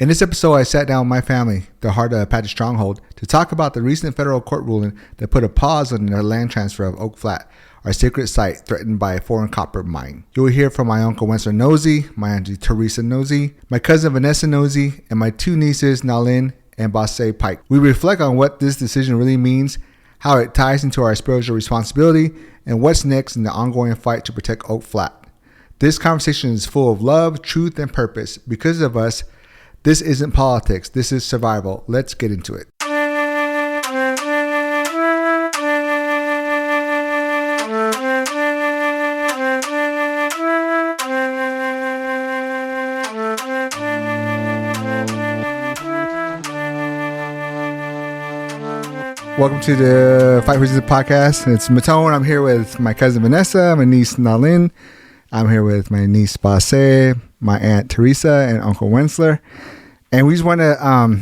In this episode, I sat down with my family, the heart of Apache Stronghold, to talk about the recent federal court ruling that put a pause on the land transfer of Oak Flat, our sacred site threatened by a foreign copper mine. You will hear from my uncle Wendsler Nosie, my auntie Theresa Nosie, my cousin Vanessa Nosie, and my two nieces Naelyn and Baase Pike. We reflect on what this decision really means, how it ties into our spiritual responsibility, and what's next in the ongoing fight to protect Oak Flat. This conversation is full of love, truth, and purpose. Because of us, this isn't politics. This is survival. Let's get into it. Welcome to the Fight Reasons podcast. It's Matone. I'm here with my cousin Vanessa, my niece Naelyn. I'm here with my niece Baase, my aunt Theresa, and Uncle Wendsler. And we just want to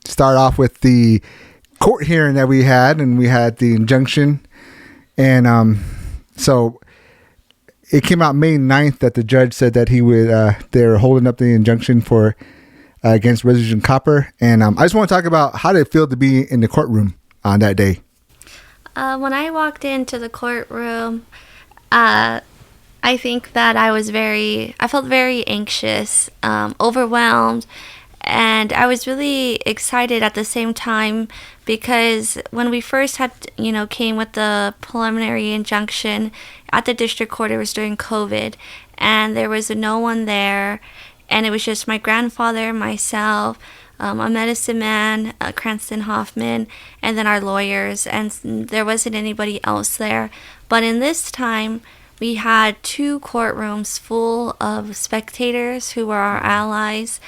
start off with the court hearing that we had, and we had the injunction. And so it came out May 9th that the judge said that he would, they're holding up the injunction for against Resolution Copper. And I just want to talk about how did it feel to be in the courtroom on that day. When I walked into the courtroom, I think that I felt very anxious, overwhelmed, and I was really excited at the same time because when we first came with the preliminary injunction at the district court, it was during COVID, and there was no one there, and it was just my grandfather, myself, a medicine man, Cranston Hoffman, and then our lawyers, and there wasn't anybody else there. But in this time, we had two courtrooms full of spectators who were our allies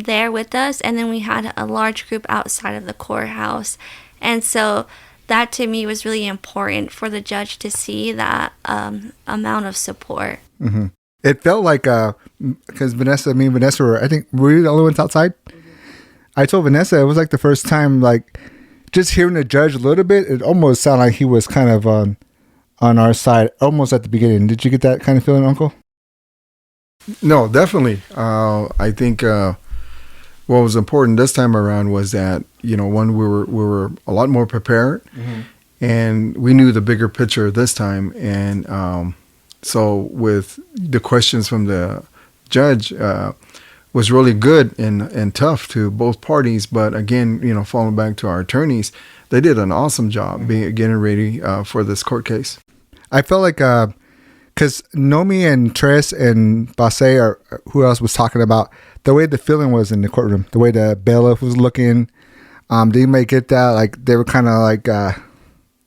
there with us, and then we had a large group outside of the courthouse. And so that to me was really important for the judge to see that amount of support. Mm-hmm. It felt like, because Vanessa were, I think, were you the only ones outside? Mm-hmm. I told Vanessa it was like the first time, like, just hearing the judge a little bit, it almost sounded like he was kind of on our side almost at the beginning. Did you get that kind of feeling, Uncle? No, definitely. I think what was important this time around was that, one, we were a lot more prepared, mm-hmm. and we knew the bigger picture this time. And so with the questions from the judge was really good and tough to both parties. But again, falling back to our attorneys, they did an awesome job getting ready for this court case. I felt like, because Nomi and Tres and Baase, or who else was talking about, the way the feeling was in the courtroom, the way the bailiff was looking, did you may get that? Like, they were kind of like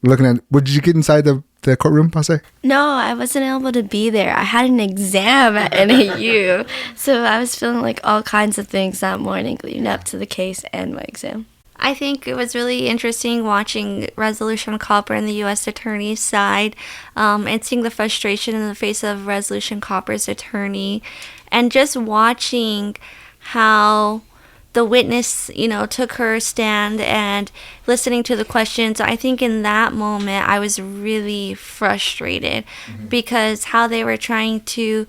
looking at, did you get inside the courtroom, Baase? No, I wasn't able to be there. I had an exam at NAU, so I was feeling like all kinds of things that morning leading up to the case and my exam. I think it was really interesting watching Resolution Copper and the U.S. Attorney's side, and seeing the frustration in the face of Resolution Copper's attorney, and just watching how the witness, took her stand and listening to the questions. I think in that moment I was really frustrated, mm-hmm. because how they were trying to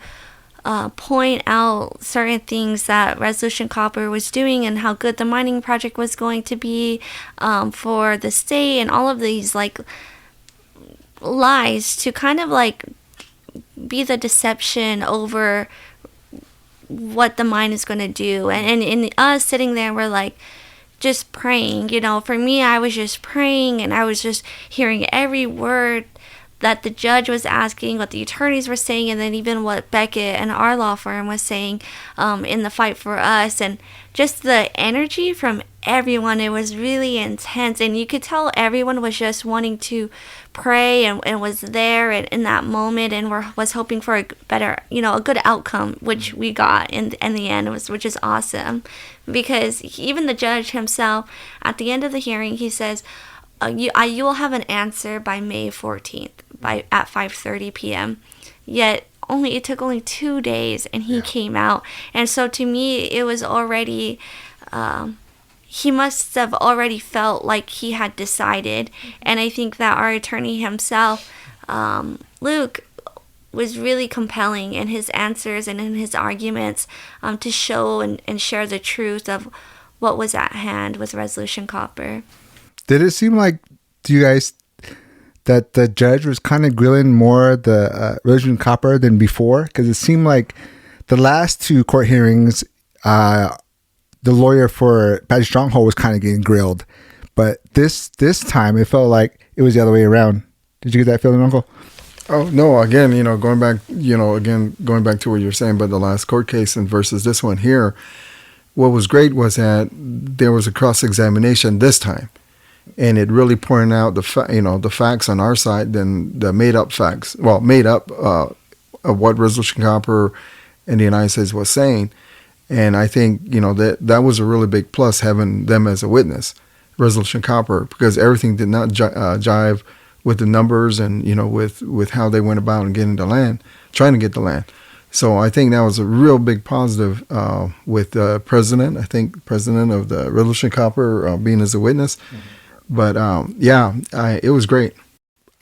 point out certain things that Resolution Copper was doing and how good the mining project was going to be for the state, and all of these like lies to kind of like be the deception over what the mine is going to do. And us sitting there, we're like just praying. For me, I was just praying, and I was just hearing every word that the judge was asking, what the attorneys were saying, and then even what Beckett and our law firm was saying in the fight for us. And just the energy from everyone, it was really intense. And you could tell everyone was just wanting to pray and was there in that moment, and was hoping for a better, a good outcome, which we got in the end, which is awesome. Because even the judge himself, at the end of the hearing, he says, you will have an answer by May 14th at 5:30 p.m. Yet it took only 2 days, and he came out. And so to me, it was already, he must have already felt like he had decided. And I think that our attorney himself, Luke, was really compelling in his answers and in his arguments, to show and share the truth of what was at hand with Resolution Copper. Did it seem like to you guys that the judge was kind of grilling more the Resolution Copper than before? Because it seemed like the last two court hearings, the lawyer for Apache Stronghold was kind of getting grilled. But this time, it felt like it was the other way around. Did you get that feeling, Uncle? Oh, no. Again, going back to what you're saying about the last court case and versus this one here, what was great was that there was a cross-examination this time. And it really pointed out the facts on our side than the made-up facts. Well, made-up of what Resolution Copper and the United States was saying. And I think, that was a really big plus, having them as a witness, Resolution Copper, because everything did not jive with the numbers and, with how they went about and getting the land, trying to get the land. So I think that was a real big positive with the president. I think president of the Resolution Copper being as a witness. Mm-hmm. But it was great.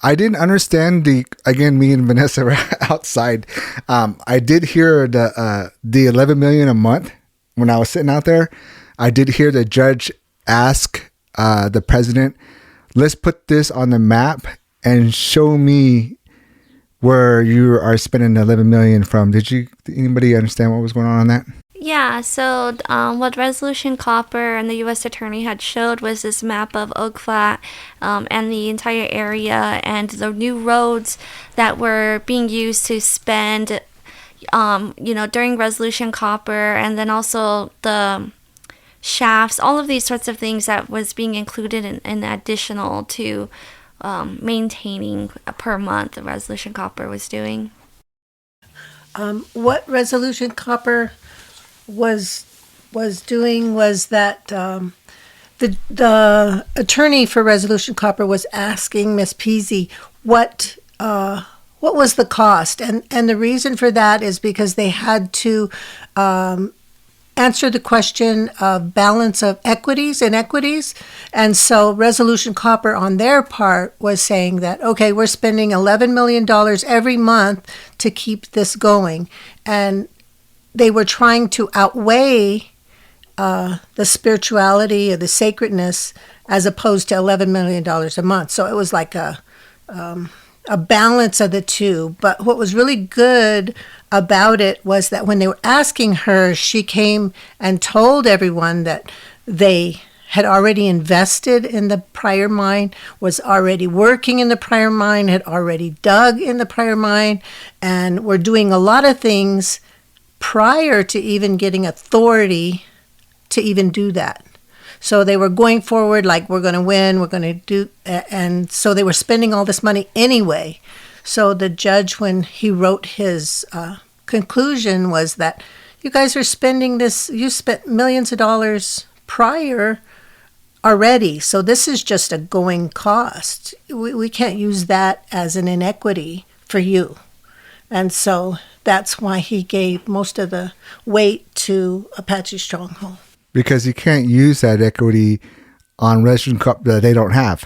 I didn't understand again, me and Vanessa were outside. I did hear the $11 million a month when I was sitting out there. I did hear the judge ask the president, let's put this on the map and show me where you are spending the $11 million from. Did anybody understand what was going on that? Yeah, so what Resolution Copper and the U.S. Attorney had showed was this map of Oak Flat and the entire area and the new roads that were being used to spend, during Resolution Copper, and then also the shafts, all of these sorts of things that was being included in additional to maintaining per month the Resolution Copper was doing. What Resolution Copper was doing was that the attorney for Resolution Copper was asking Miss Peasy what was the cost, and the reason for that is because they had to answer the question of balance of inequities, and so Resolution Copper on their part was saying that, okay, we're spending $11 million every month to keep this going, and they were trying to outweigh the spirituality or the sacredness as opposed to $11 million a month. So it was like a balance of the two. But what was really good about it was that when they were asking her, she came and told everyone that they had already invested in the prior mine, was already working in the prior mine, had already dug in the prior mine, and were doing a lot of things prior to even getting authority to even do that. So they were going forward like, we're going to win, we're going to do, and so they were spending all this money anyway. So the judge, when he wrote his conclusion, was that you guys are spending this, you spent millions of dollars prior already, so this is just a going cost. We can't use that as an inequity for you. And so that's why he gave most of the weight to Apache Stronghold. Because you can't use that equity on Resolution Copper that they don't have,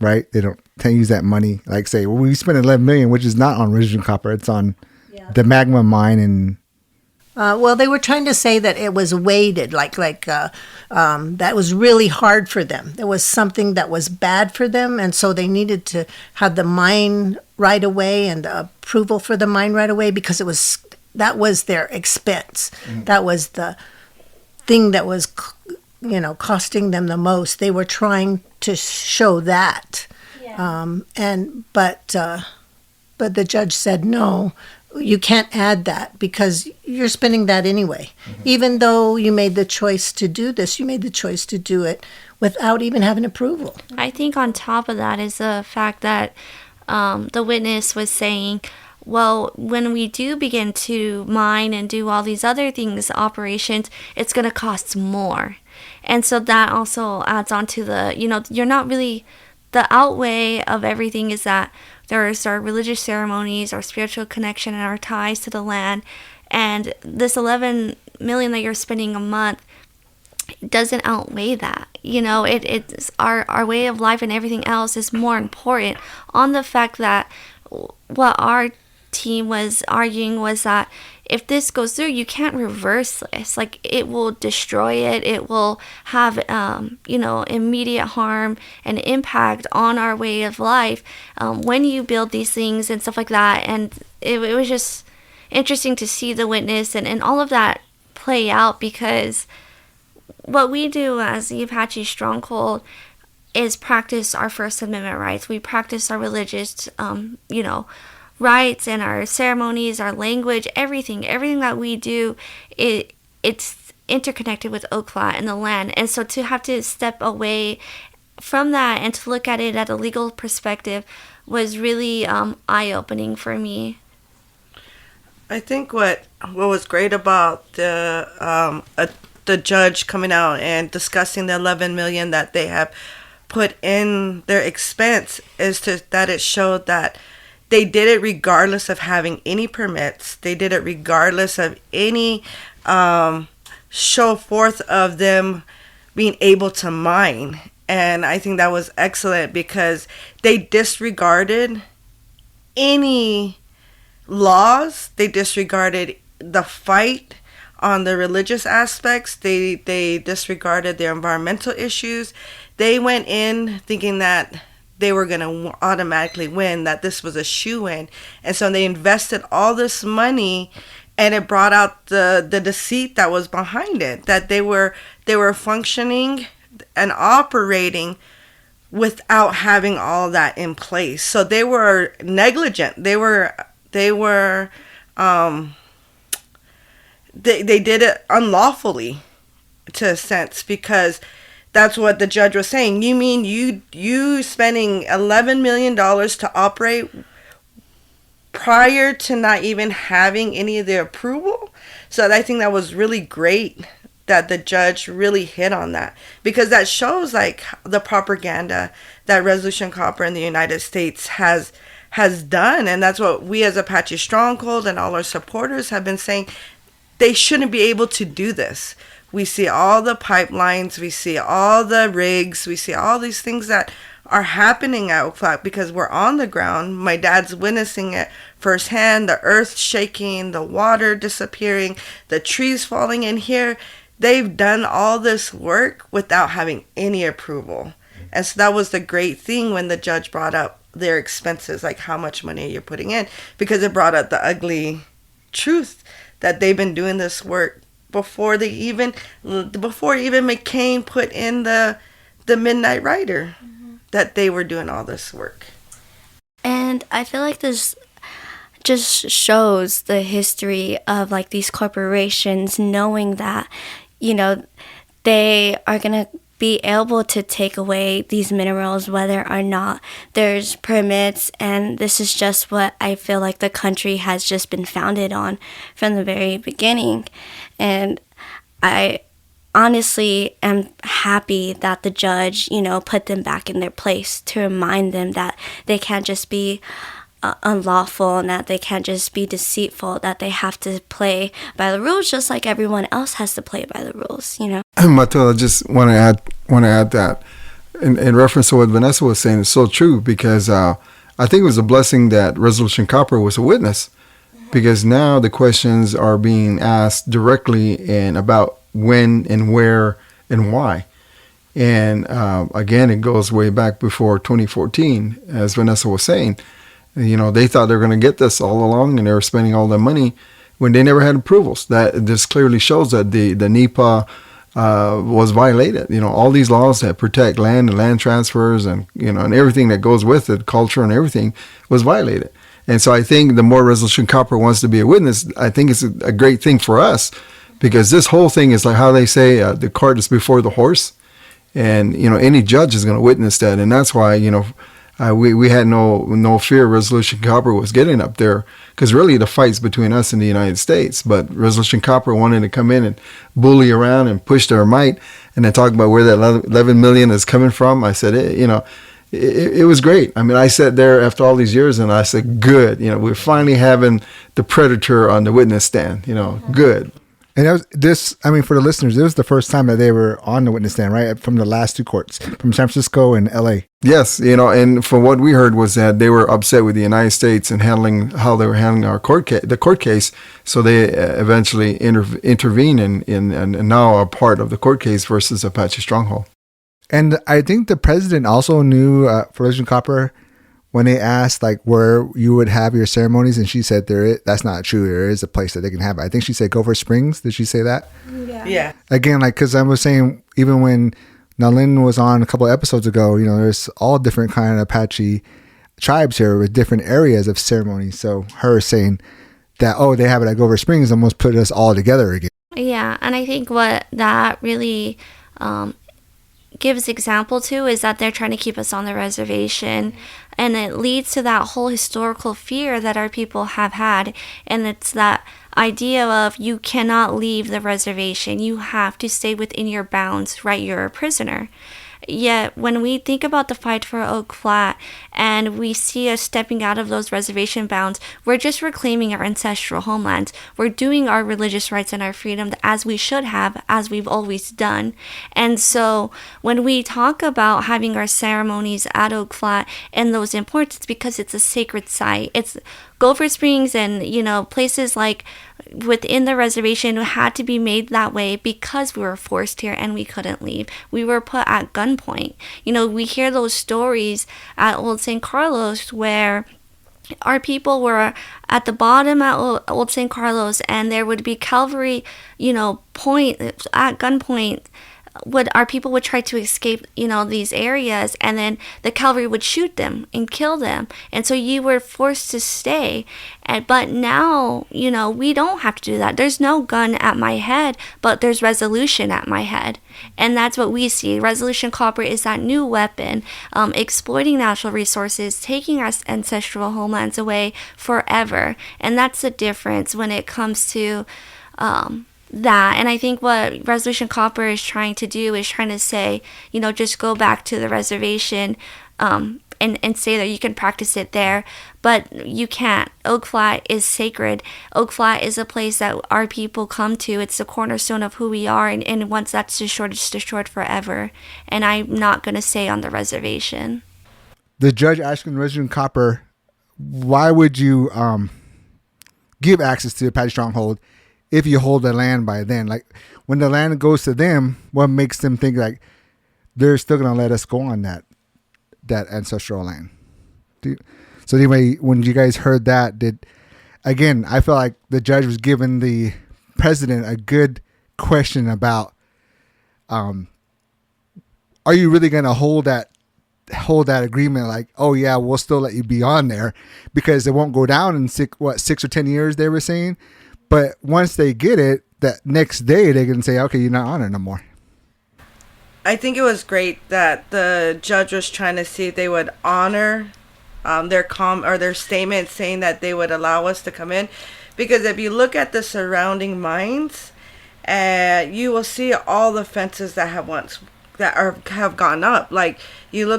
right? They can't use that money. Like say, well, we spent $11 million, which is not on Resolution Copper. It's on the magma mine and. Well, they were trying to say that it was weighted, that was really hard for them. There was something that was bad for them, and so they needed to have the mine right away and the approval for the mine right away because that was their expense. Mm-hmm. That was the thing that was, costing them the most. They were trying to show that, but the judge said no. You can't add that because you're spending that anyway. Mm-hmm. Even though you made the choice to do this, you made the choice to do it without even having approval. I think on top of that is the fact that the witness was saying, well, when we do begin to mine and do all these other things, operations, it's going to cost more. And so that also adds on to the, you're not really, the outweigh of everything is that there's our religious ceremonies, our spiritual connection, and our ties to the land. And this $11 million that you're spending a month doesn't outweigh that. It's our way of life and everything else is more important on the fact that what our team was arguing was that if this goes through, you can't reverse this. Like, it will destroy it. It will have, immediate harm and impact on our way of life when you build these things and stuff like that. And it was just interesting to see the witness and all of that play out, because what we do as the Apache Stronghold is practice our First Amendment rights. We practice our religious, rights and our ceremonies, our language, everything that we do, it's interconnected with Oak Flat and the land. And so to have to step away from that and to look at it at a legal perspective was really eye-opening for me. I think what was great about the judge coming out and discussing the $11 million that they have put in their expense is that it showed that they did it regardless of having any permits. They did it regardless of any show forth of them being able to mine. And I think that was excellent because they disregarded any laws. They disregarded the fight on the religious aspects. They disregarded their environmental issues. They went in thinking that they were going to automatically win, that this was a shoo-in. And so they invested all this money, and it brought out the deceit that was behind it, that they were functioning and operating without having all that in place. So they were negligent. They did it unlawfully, to a sense, because that's what the judge was saying. You mean you spending $11 million to operate prior to not even having any of the approval? So I think that was really great that the judge really hit on that, because that shows like the propaganda that Resolution Copper in the United States has done. And that's what we as Apache Stronghold and all our supporters have been saying. They shouldn't be able to do this. We see all the pipelines, we see all the rigs, we see all these things that are happening at Oak Flat because we're on the ground. My dad's witnessing it firsthand, the earth shaking, the water disappearing, the trees falling in here. They've done all this work without having any approval. And so that was the great thing when the judge brought up their expenses, like how much money you're putting in, because it brought up the ugly truth that they've been doing this work before even McCain put in the Midnight Rider, that they were doing all this work. And I feel like this just shows the history of like these corporations knowing that, they are going to be able to take away these minerals whether or not there's permits. And this is just what I feel like the country has just been founded on from the very beginning. And I honestly am happy that the judge, put them back in their place to remind them that they can't just be unlawful and that they can't just be deceitful, that they have to play by the rules just like everyone else has to play by the rules, Matilda, I just want to add that in reference to what Vanessa was saying, is so true, because I think it was a blessing that Resolution Copper was a witness, because now the questions are being asked directly and about when and where and why. And again, it goes way back before 2014, as Vanessa was saying. They thought they were going to get this all along, and they were spending all their money when they never had approvals. That this clearly shows that the NEPA was violated. All these laws that protect land and land transfers and and everything that goes with it, culture and everything, was violated. And so I think the more Resolution Copper wants to be a witness, I think it's a great thing for us, because this whole thing is like how they say the cart is before the horse, and any judge is going to witness that, and that's why we had no fear Resolution Copper was getting up there, because really the fight's between us and the United States. But Resolution Copper wanted to come in and bully around and push their might, and then talk about where that 11 million is coming from. I said, it was great. I mean, I sat there after all these years and I said, good, we're finally having the predator on the witness stand, good. And that was this, I mean, for the listeners, it was the first time that they were on the witness stand, right? From the last two courts, from San Francisco and LA. Yes, and from what we heard was that they were upset with the United States and how they were handling our the court case. So they eventually intervene and now are part of the court case versus Apache Stronghold. And I think the president also knew for Religion Copper when they asked like where you would have your ceremonies, and she said that's not true. There is a place that they can have it. I think she said Gopher Springs. Did she say that? Yeah. Again, like because I was saying, even when Naelyn was on a couple of episodes ago, there's all different kind of Apache tribes here with different areas of ceremonies. So her saying that they have it at Gopher Springs almost put us all together again. Yeah, and I think what that really gives example to is that they're trying to keep us on the reservation, and it leads to that whole historical fear that our people have had, and it's that idea of you cannot leave the reservation, you have to stay within your bounds, right? You're a prisoner. Yet when we think about the fight for Oak Flat and we see us stepping out of those reservation bounds, we're just reclaiming our ancestral homelands. We're doing our religious rights and our freedom as we should have, as we've always done. And so when we talk about having our ceremonies at Oak Flat and those importance, it's because it's a sacred site. It's Gopher Springs and, places like within the reservation had to be made that way because we were forced here and we couldn't leave. We were put at gunpoint. We hear those stories at Old St. Carlos where our people were at the bottom at Old St. Carlos, and there would be cavalry, point at gunpoint. Our people would try to escape, these areas, and then the cavalry would shoot them and kill them. And so you were forced to stay. But now, we don't have to do that. There's no gun at my head, but there's resolution at my head. And that's what we see. Resolution Copper is that new weapon, exploiting natural resources, taking our ancestral homelands away forever. And that's the difference when it comes to that. And I think what Resolution Copper is trying to do is trying to say, just go back to the reservation and say that you can practice it there, but you can't. Oak Flat is sacred. Oak Flat is a place that our people come to. It's the cornerstone of who we are, and once that's destroyed, it's destroyed forever. And I'm not going to stay on the reservation. The judge asking Resolution Copper, why would you give access to Apache Stronghold if you hold the land by then? Like when the land goes to them, what makes them think like they're still going to let us go on that ancestral land? So anyway, when you guys heard that, I felt like the judge was giving the president a good question about, are you really going to hold that agreement? Like, oh yeah, we'll still let you be on there because it won't go down in 6 or 10 years, they were saying. But once they get it, that next day they can say, okay, you're not on it no more. I think it was great that the judge was trying to see if they would honor their statement saying that they would allow us to come in, because if you look at the surrounding mines, you will see all the fences that have gone up. Like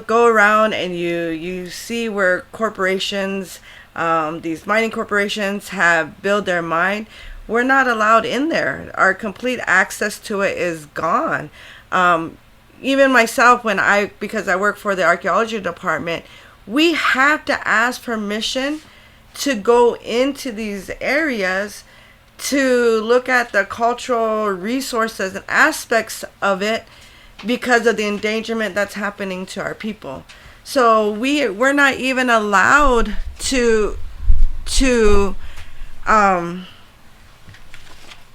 go around and you see where corporations, these mining corporations have built their mine. We're not allowed in there. Our complete access to it is gone. Even myself, because I work for the archaeology department, we have to ask permission to go into these areas to look at the cultural resources and aspects of it because of the endangerment that's happening to our people. So we're not even allowed to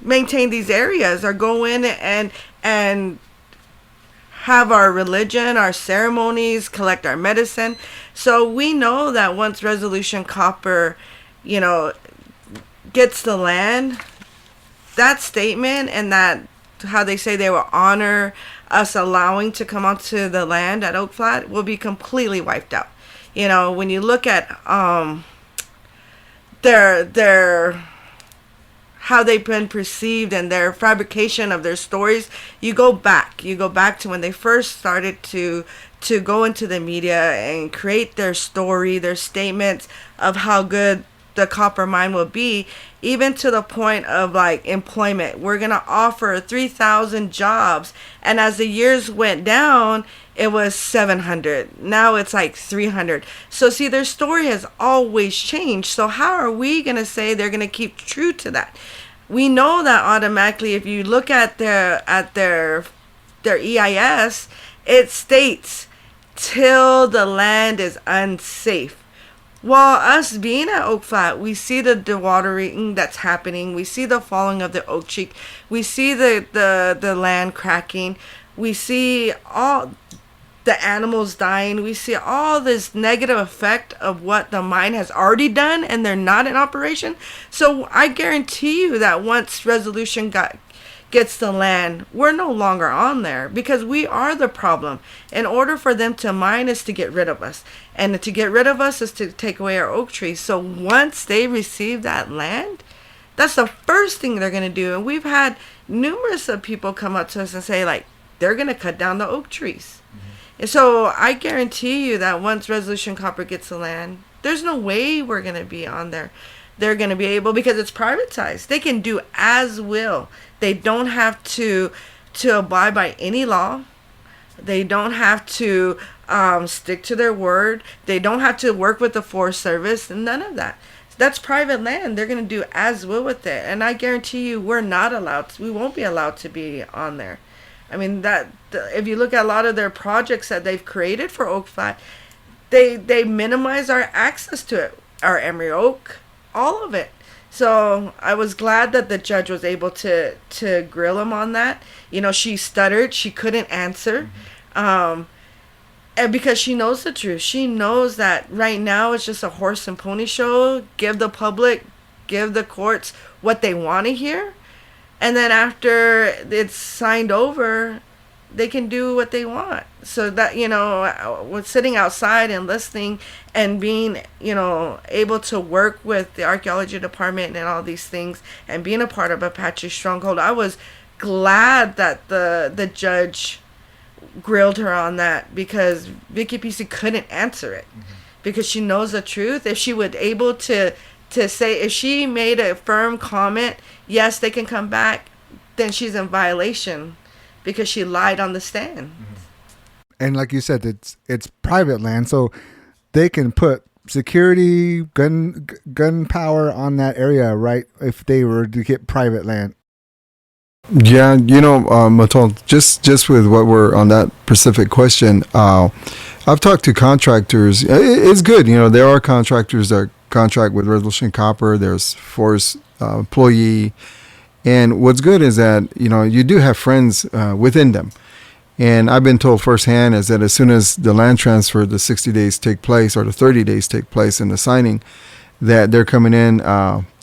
maintain these areas or go in and have our religion, our ceremonies, collect our medicine. So we know that once Resolution Copper, gets the land, that statement and that how they say they will honor us allowing to come onto the land at Oak Flat will be completely wiped out. When you look at their how they've been perceived and their fabrication of their stories, you go back to when they first started to go into the media and create their story, their statements of how good the copper mine will be, even to the point of like employment. We're going to offer 3,000 jobs. And as the years went down, it was 700. Now it's like 300. So see, their story has always changed. So how are we going to say they're going to keep true to that? We know that automatically if you look at their EIS, it states till the land is unsafe. While us being at Oak Flat, we see the dewatering that's happening. We see the falling of the oak tree. We see the land cracking. We see all the animals dying. We see all this negative effect of what the mine has already done, and they're not in operation. So I guarantee you that once Resolution gets the land, we're no longer on there, because we are the problem. In order for them to mine is to get rid of us, and to get rid of us is to take away our oak trees. So once they receive that land, that's the first thing they're going to do. And we've had numerous of people come up to us and say, like, they're going to cut down the oak trees. And so I guarantee you that once Resolution Copper gets the land, there's no way we're going to be on there. They're going to be able, because it's privatized. They can do as will. They don't have to abide by any law. They don't have to stick to their word. They don't have to work with the Forest Service, and none of that. That's private land. They're going to do as will with it. And I guarantee you we're not allowed to, we won't be allowed to be on there. I mean, if you look at a lot of their projects that they've created for Oak Flat, they minimize our access to it, our emery oak, all of it. So I was glad that the judge was able to grill him on that. You know, she stuttered, she couldn't answer, and because she knows the truth. She knows that right now it's just a horse and pony show. Give the public, give the courts what they want to hear. And then after it's signed over, they can do what they want. So that, you know, with sitting outside and listening and being, you know, able to work with the archaeology department and all these things and being a part of Apache Stronghold, I was glad that the judge grilled her on that, because Vicky PC couldn't answer it, because she knows the truth. If she would able to say, if she made a firm comment, yes, they can come back, then she's in violation because she lied on the stand. And like you said, it's private land, so they can put security, gun power on that area, right? If they were to get private land. Yeah, you know, Matol, just with what we're on that specific question, I've talked to contractors. It's good, you know, there are contractors that contract with Resolution Copper. There's forest employee, and what's good is that, you know, you do have friends within them. And I've been told firsthand is that as soon as the land transfer, the 60 days take place, or the 30 days take place in the signing, that they're coming in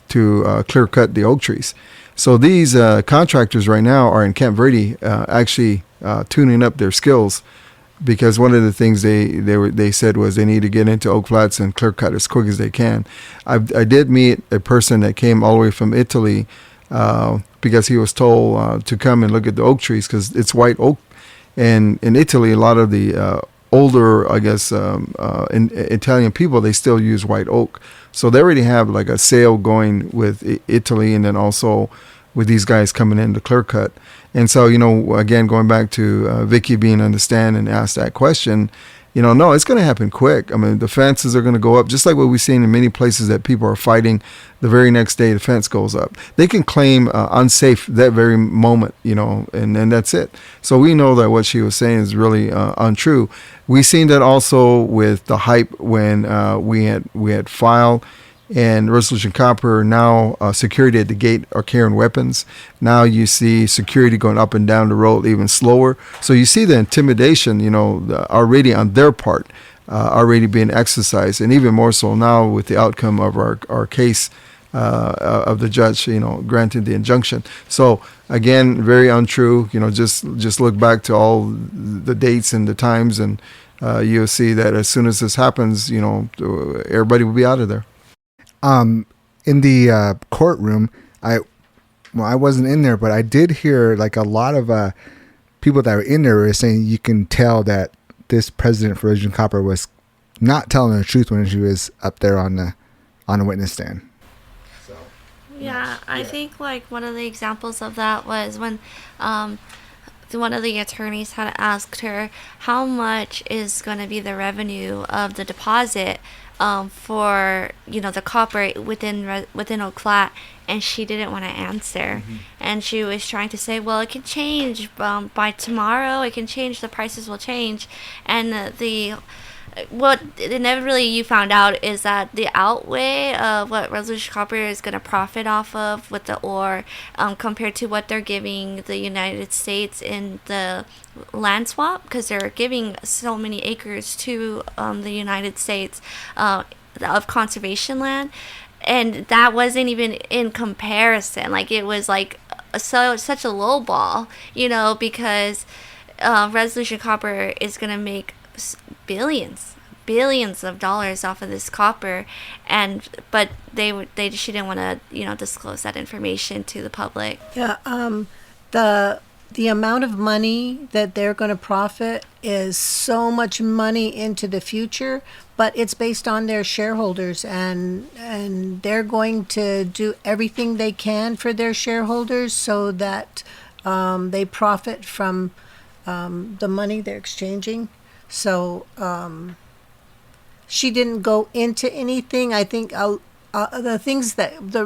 to clear cut the oak trees. So these contractors right now are in Camp Verde, actually tuning up their skills, because one of the things they said was they need to get into Oak Flats and clear cut as quick as they can. I did meet a person that came all the way from Italy because he was told to come and look at the oak trees, because it's white oak. And in Italy, a lot of the older, I guess, in Italian people, they still use white oak. So they already have like a sale going with Italy, and then also with these guys coming in to clear cut. And so, you know, again, going back to Vicky being on the stand and asked that question, you know, no, it's going to happen quick. I mean, the fences are going to go up, just like what we've seen in many places that people are fighting. The very next day, the fence goes up. They can claim unsafe that very moment, you know, and that's it. So we know that what she was saying is really untrue. We've seen that also with the hype when we had filed, and Resolution Copper, now security at the gate are carrying weapons. Now you see security going up and down the road even slower. So you see the intimidation, you know, already on their part, already being exercised. And even more so now with the outcome of our case of the judge, you know, granting the injunction. So again, very untrue. You know, just look back to all the dates and the times, and you'll see that as soon as this happens, you know, everybody will be out of there. In the courtroom, I wasn't in there, but I did hear like a lot of people that were in there were saying you can tell that this president for Resolution Copper was not telling the truth when she was up there on on a witness stand. Yeah, I think like one of the examples of that was when one of the attorneys had asked her how much is going to be the revenue of the deposit for the copper within Oak Flat, and she didn't want to answer. And she was trying to say, well, it can change by tomorrow. It can change. The prices will change, and what inevitably you found out is that the outlay of what Resolution Copper is going to profit off of with the ore compared to what they're giving the United States in the land swap, because they're giving so many acres to the United States of conservation land, and that wasn't even in comparison. Like, it was like such a low ball, because Resolution Copper is going to make billions of dollars off of this copper, but she didn't want to disclose that information to the public. Yeah, the amount of money that they're going to profit is so much money into the future, but it's based on their shareholders, and they're going to do everything they can for their shareholders so that they profit from the money they're exchanging. So she didn't go into anything. I think the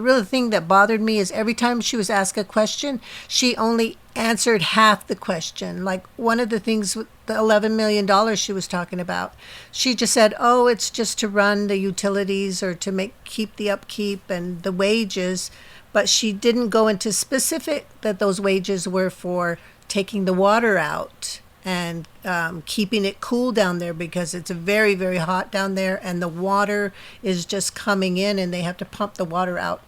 real thing that bothered me is every time she was asked a question, she only answered half the question. Like one of the things with the $11 million she was talking about, she just said, "Oh, it's just to run the utilities or to keep the upkeep and the wages," but she didn't go into specific that those wages were for taking the water out and keeping it cool down there, because it's very, very hot down there, and the water is just coming in, and they have to pump the water out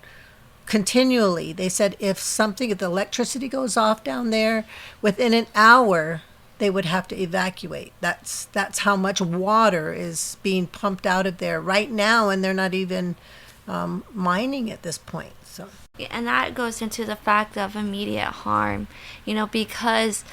continually. They said if the electricity goes off down there, within an hour, they would have to evacuate. That's how much water is being pumped out of there right now, and they're not even mining at this point. So, and that goes into the fact of immediate harm, because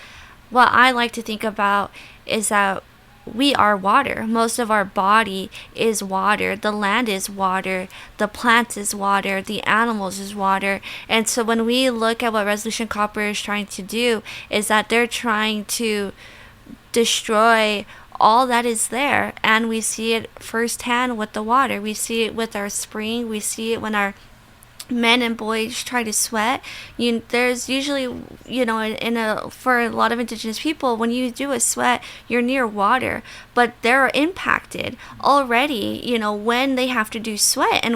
what I like to think about is that we are water. Most of our body is water. The land is water. The plants is water. The animals is water. And so when we look at what Resolution Copper is trying to do, is that they're trying to destroy all that is there. And we see it firsthand with the water. We see it with our spring. We see it when our men and boys try to sweat. There's usually, for a lot of indigenous people, when you do a sweat, you're near water, but they're impacted already, when they have to do sweat. And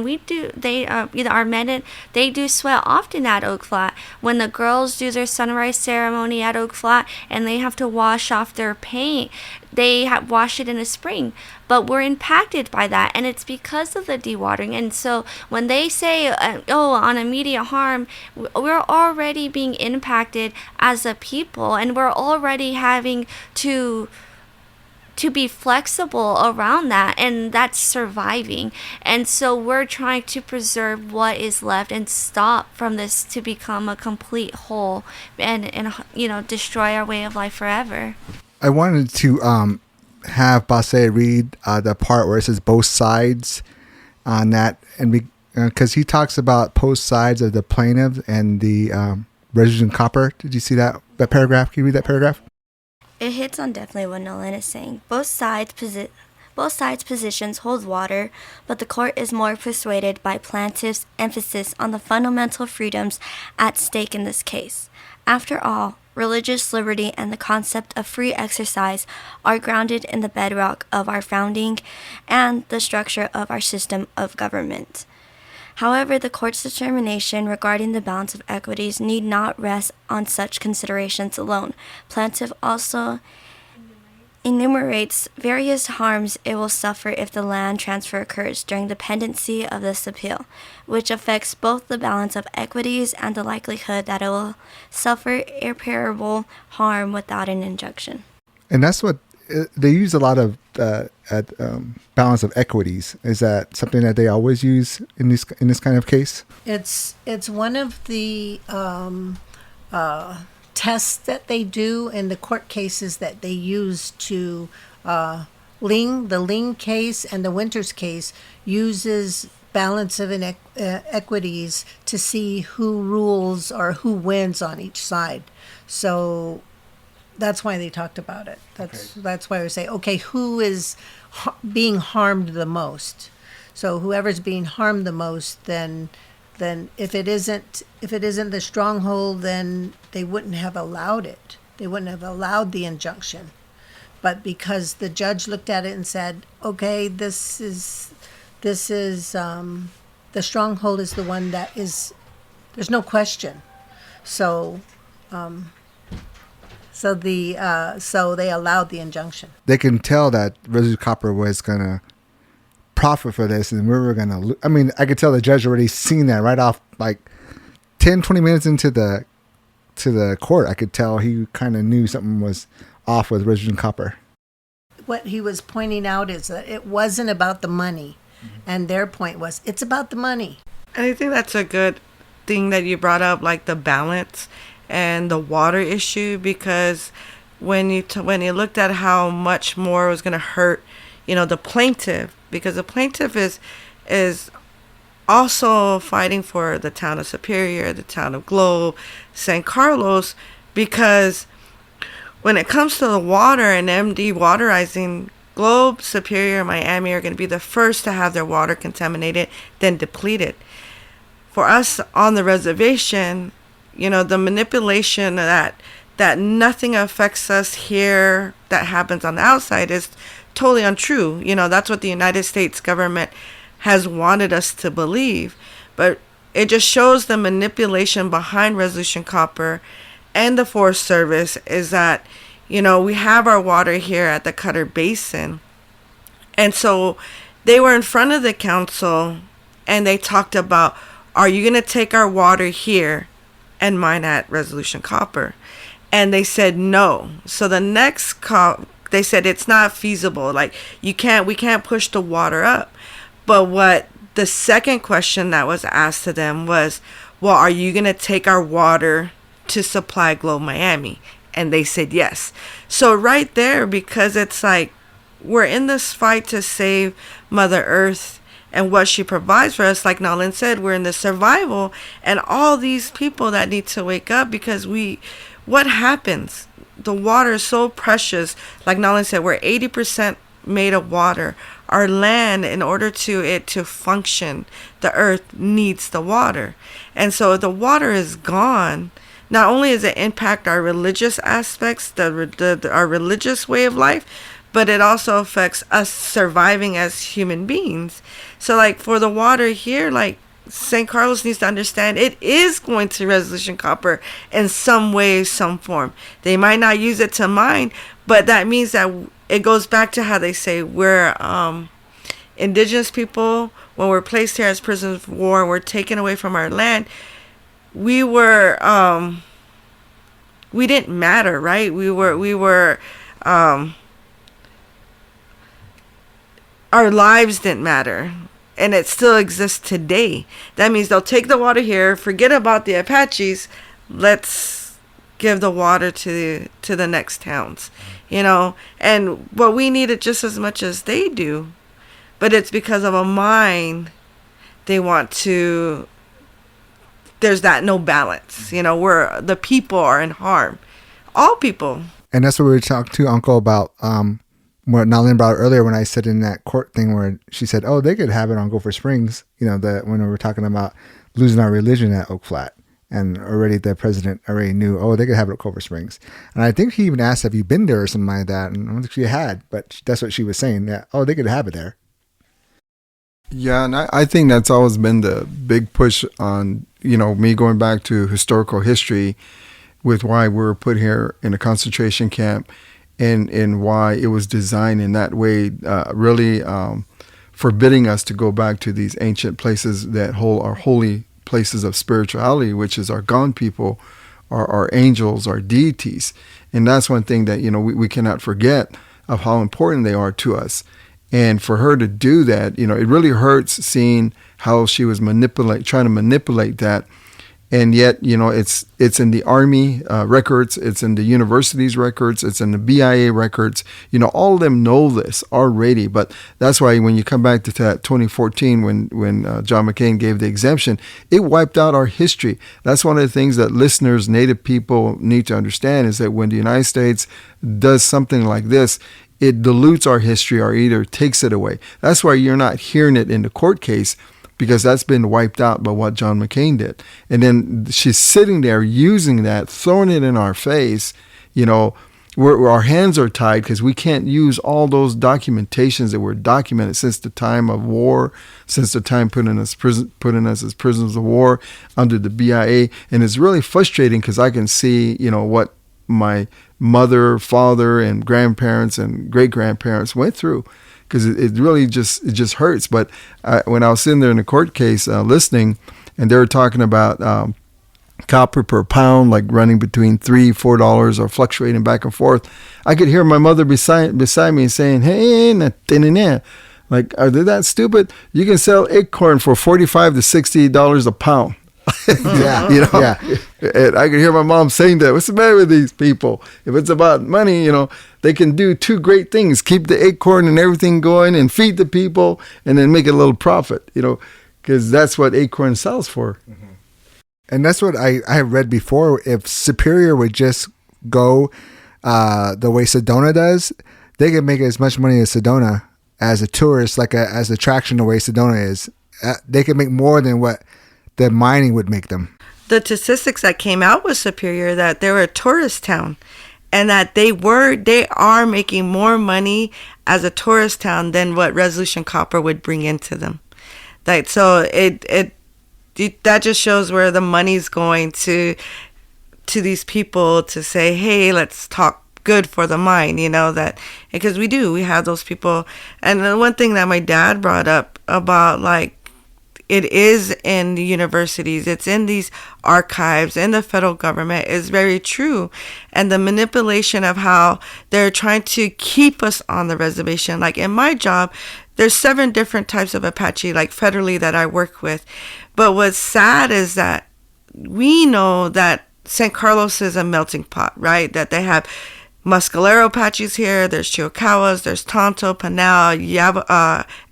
our men, they do sweat often at Oak Flat. When the girls do their sunrise ceremony at Oak Flat and they have to wash off their paint, they wash it in a spring. But we're impacted by that, and it's because of the dewatering. And so when they say, on immediate harm, we're already being impacted as a people, and we're already having to be flexible around that, and that's surviving. And so we're trying to preserve what is left and stop from this to become a complete whole and destroy our way of life forever. I wanted to have Baase read the part where it says both sides on that, and because he talks about both sides of the plaintiff and the Resolution Copper. Did you see that paragraph? Can you read that paragraph? It hits on definitely what Naelyn is saying. Both sides' positions hold water, but the court is more persuaded by plaintiff's emphasis on the fundamental freedoms at stake in this case. After all, religious liberty and the concept of free exercise are grounded in the bedrock of our founding and the structure of our system of government. However, the court's determination regarding the balance of equities need not rest on such considerations alone. Plaintiff also enumerates various harms it will suffer if the land transfer occurs during the pendency of this appeal, which affects both the balance of equities and the likelihood that it will suffer irreparable harm without an injunction. And that's what they use a lot of balance of equities. Is that something that they always use in this kind of case? it's one of the tests that they do in the court cases that they use to the Ling case and the Winters case uses balance of equities to see who rules or who wins on each side. So that's why they talked about it. That's why we say, okay, who is being harmed the most? So whoever's being harmed the most, then if it isn't the stronghold, then they wouldn't have allowed it. They wouldn't have allowed the injunction. But because the judge looked at it and said, okay, this is the stronghold is the one that is, there's no question. So so they allowed the injunction. They can tell that Resolution Copper was gonna profit for this, and we were gonna. I mean, I could tell the judge already seen that right off, like 10, 20 minutes into the court. I could tell he kind of knew something was off with Resolution Copper. What he was pointing out is that it wasn't about the money, and their point was it's about the money. And I think that's a good thing that you brought up, like the balance and the water issue, because when you looked at how much more it was going to hurt, the plaintiff, because the plaintiff is also fighting for the town of Superior, the town of Globe, San Carlos, because when it comes to the water and MD waterizing, Globe, Superior, Miami are going to be the first to have their water contaminated, then depleted. For us on the reservation, the manipulation that nothing affects us here that happens on the outside is totally untrue. That's what the United States government has wanted us to believe. But it just shows the manipulation behind Resolution Copper and the Forest Service is that, we have our water here at the Cutter Basin. And so they were in front of the council and they talked about, are you going to take our water here and mine at Resolution Copper? And they said no. So the next they said it's not feasible. Like we can't push the water up. But what the second question that was asked to them was, well, are you going to take our water to supply Globe Miami? And they said yes. So right there, because it's like we're in this fight to save Mother Earth and what she provides for us, like Naelyn said, we're in the survival, and all these people that need to wake up, because what happens? The water is so precious. Like Naelyn said, we're 80% made of water. Our land, in order to it to function, the earth needs the water. And so if the water is gone, not only does it impact our religious aspects, our religious way of life, but it also affects us surviving as human beings. So like for the water here, like St. Carlos needs to understand it is going to Resolution Copper in some way, some form. They might not use it to mine, but that means that it goes back to how they say we're indigenous people. When we're placed here as prisoners of war, we're taken away from our land. We were we didn't matter, right? We were our lives didn't matter, and it still exists today. That means they'll take the water here, forget about the Apaches, let's give the water to the next towns, and what we need it just as much as they do, but it's because of a mind they want to. There's that no balance, where the people are in harm, all people. And that's what we were talking to Uncle about. What Naelyn brought up earlier when I said in that court thing where she said, "Oh, they could have it on Gopher Springs." When we were talking about losing our religion at Oak Flat, and already the president already knew, oh, they could have it at Gopher Springs. And I think he even asked, "Have you been there?" or something like that. And I don't think she had, but that's what she was saying. That they could have it there. Yeah, and I think that's always been the big push on, me going back to historical history with why we were put here in a concentration camp and why it was designed in that way, really forbidding us to go back to these ancient places that are holy places of spirituality, which is our gone people, our angels, our deities. And that's one thing that, we cannot forget of how important they are to us. And for her to do that, it really hurts seeing how she was trying to manipulate that. And yet, it's in the Army records, it's in the universities records, it's in the BIA records. All of them know this already. But that's why when you come back to that 2014, when John McCain gave the exemption, it wiped out our history. That's one of the things that listeners, Native people, need to understand, is that when the United States does something like this, it dilutes our history or either takes it away. That's why you're not hearing it in the court case, because that's been wiped out by what John McCain did. And then she's sitting there using that, throwing it in our face. Where our hands are tied because we can't use all those documentations that were documented since the time of war, since the time putting us as prisoners of war under the BIA. And it's really frustrating because I can see, what my mother, father, and grandparents and great-grandparents went through. Because it really just hurts. But when I was sitting there in the court case listening, and they were talking about copper per pound, like running between $3-4 or fluctuating back and forth, I could hear my mother beside me saying, "Hey, like, are they that stupid? You can sell acorn for $45 to $60 a pound." Yeah, Yeah. And I could hear my mom saying that. What's the matter with these people? If it's about money, they can do two great things: keep the acorn and everything going, and feed the people, and then make a little profit. Because that's what acorn sells for. And that's what I have read before. If Superior would just go the way Sedona does, they could make as much money as Sedona as a tourist, as attraction the way Sedona is. They could make more than what the mining would make them. The statistics that came out was Superior, that they were a tourist town, and that they are making more money as a tourist town than what Resolution Copper would bring into them. So that just shows where the money's going to these people to say, hey, let's talk good for the mine, that, because we have those people. And the one thing that my dad brought up about, it is in the universities, it's in these archives, in the federal government, is very true. And the manipulation of how they're trying to keep us on the reservation. Like in my job, there's 7 different types of Apache, federally, that I work with. But what's sad is that we know that San Carlos is a melting pot, right? That they have Mescalero Apaches here, there's Chiricahuas, there's Tonto, Panal,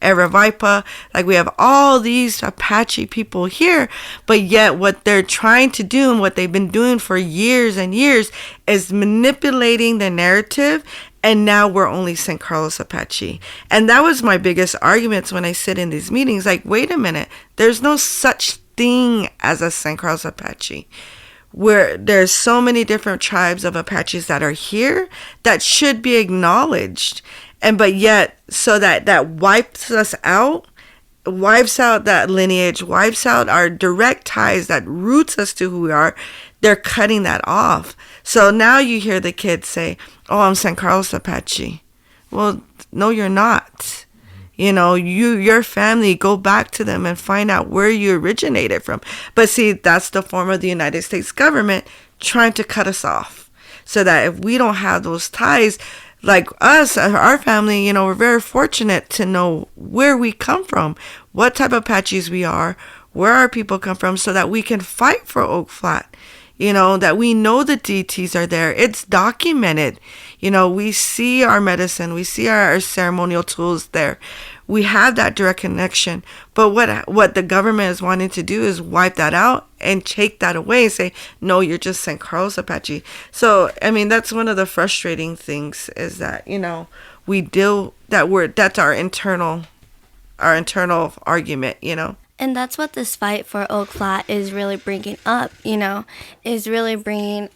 Aravaipa. We have all these Apache people here, but yet what they're trying to do and what they've been doing for years and years is manipulating the narrative. And now we're only San Carlos Apache. And that was my biggest arguments when I sit in these meetings. Wait a minute, there's no such thing as a San Carlos Apache. Where there's so many different tribes of Apaches that are here that should be acknowledged. But yet, so that wipes us out, wipes out that lineage, wipes out our direct ties that roots us to who we are. They're cutting that off. So now you hear the kids say, "Oh, I'm San Carlos Apache." Well, no, you're not. Your family, go back to them and find out where you originated from. But see, that's the form of the United States government trying to cut us off. So that if we don't have those ties, like us, our family, we're very fortunate to know where we come from, what type of Apaches we are, where our people come from, so that we can fight for Oak Flat. That we know the DTs are there. It's documented. We see our medicine. We see our ceremonial tools there. We have that direct connection. But what the government is wanting to do is wipe that out and take that away and say, no, you're just San Carlos Apache. So, that's one of the frustrating things is that, that's our internal argument, And that's what this fight for Oak Flat is really bringing up, is really bringing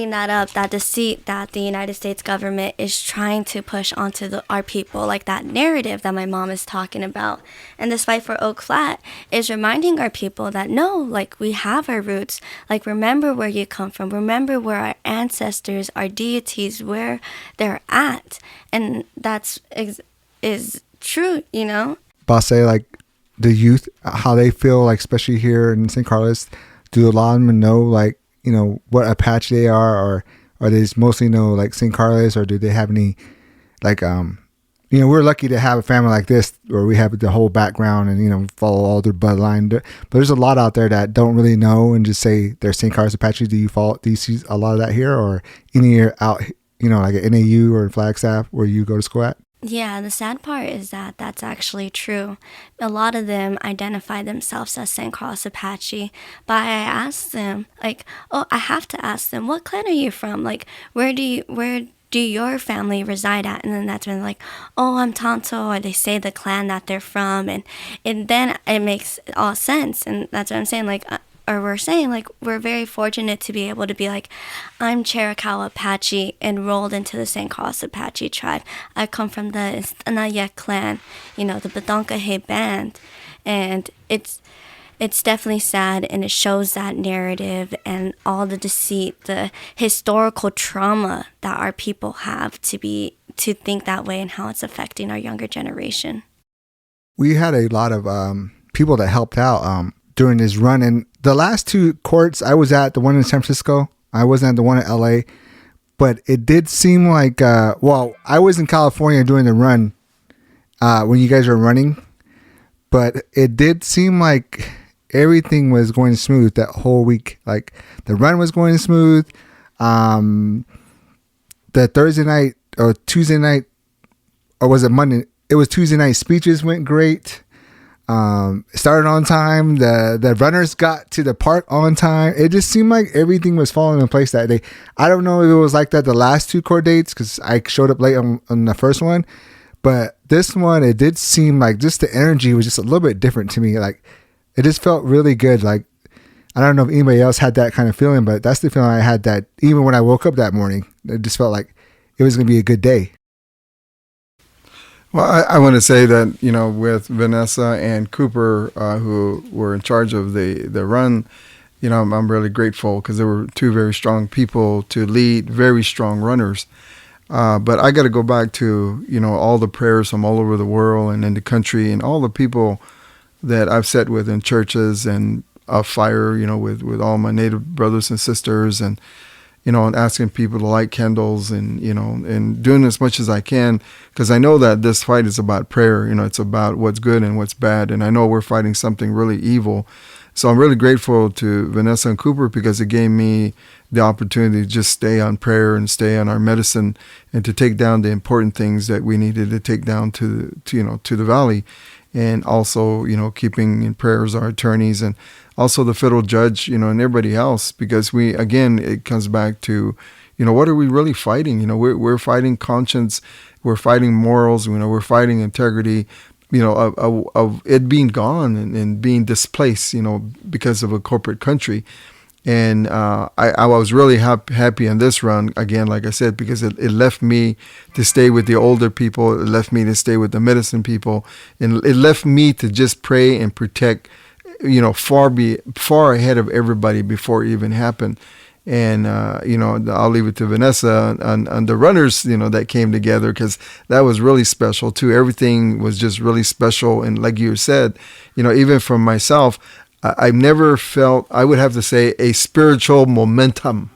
that up, that deceit that the United States government is trying to push onto our people, like that narrative that my mom is talking about. And this fight for Oak Flat is reminding our people that no, we have our roots, remember where you come from, remember where our ancestors, our deities, where they're at. And that's is true, Baase, the youth, how they feel, especially here in St. Carlos, do a lot of them know, what Apache they are, or they just mostly know, St. Carlos, or do they have any, we're lucky to have a family like this where we have the whole background and, follow all their bloodline. But there's a lot out there that don't really know and just say they're St. Carlos Apache. Do you see a lot of that here, or any out, like at NAU or Flagstaff where you go to school at? Yeah, the sad part is that that's actually true. A lot of them identify themselves as St. Carlos Apache, but I asked them, I have to ask them, what clan are you from? Where do your family reside at? And then that's when I'm Tonto, or they say the clan that they're from, and then it makes all sense. And that's what I'm saying, we're very fortunate to be able to be I'm Cherokee Apache, enrolled into the St. Carlos Apache tribe. I come from the Istanaya clan, the Biłdagoteel band, and it's definitely sad, and it shows that narrative and all the deceit, the historical trauma that our people have to think that way, and how it's affecting our younger generation. We had a lot of people that helped out during this run, and the last two courts I was at, the one in San Francisco, I wasn't at the one in LA, but it did seem like I was in California doing the run when you guys were running, but it did seem like everything was going smooth that whole week. The run was going smooth. The Thursday night or Tuesday night, or was it Monday? It was Tuesday night. Speeches went great. Started on time. The runners got to the park on time. It just seemed like everything was falling in place that day. I don't know if it was like that the last two court dates, because I showed up late on the first one, but this one, it did seem like just the energy was just a little bit different to me. It just felt really good. I don't know if anybody else had that kind of feeling, but that's the feeling I had, that even when I woke up that morning, it just felt like it was going to be a good day. Well, I want to say that, with Vanessa and Cooper, who were in charge of the run, I'm really grateful, because they were two very strong people to lead very strong runners. But I got to go back to, all the prayers from all over the world and in the country, and all the people that I've sat with in churches and a fire, with all my Native brothers and sisters, and and asking people to light candles, and and doing as much as I can, because I know that this fight is about prayer. It's about what's good and what's bad, and I know we're fighting something really evil. So I'm really grateful to Vanessa and Cooper, because it gave me the opportunity to just stay on prayer and stay on our medicine, and to take down the important things that we needed to take down to the valley. And also, keeping in prayers our attorneys, and also the federal judge, and everybody else, because it comes back to, what are we really fighting? We're fighting conscience, we're fighting morals, we're fighting integrity, of it being gone and being displaced, because of a corporate country. And I was really happy on this run, again, like I said, because it left me to stay with the older people. It left me to stay with the medicine people. And it left me to just pray and protect, far ahead of everybody before it even happened. And, I'll leave it to Vanessa on the runners, that came together, because that was really special, too. Everything was just really special. And like you said, even for myself, I've never felt, I would have to say, a spiritual momentum.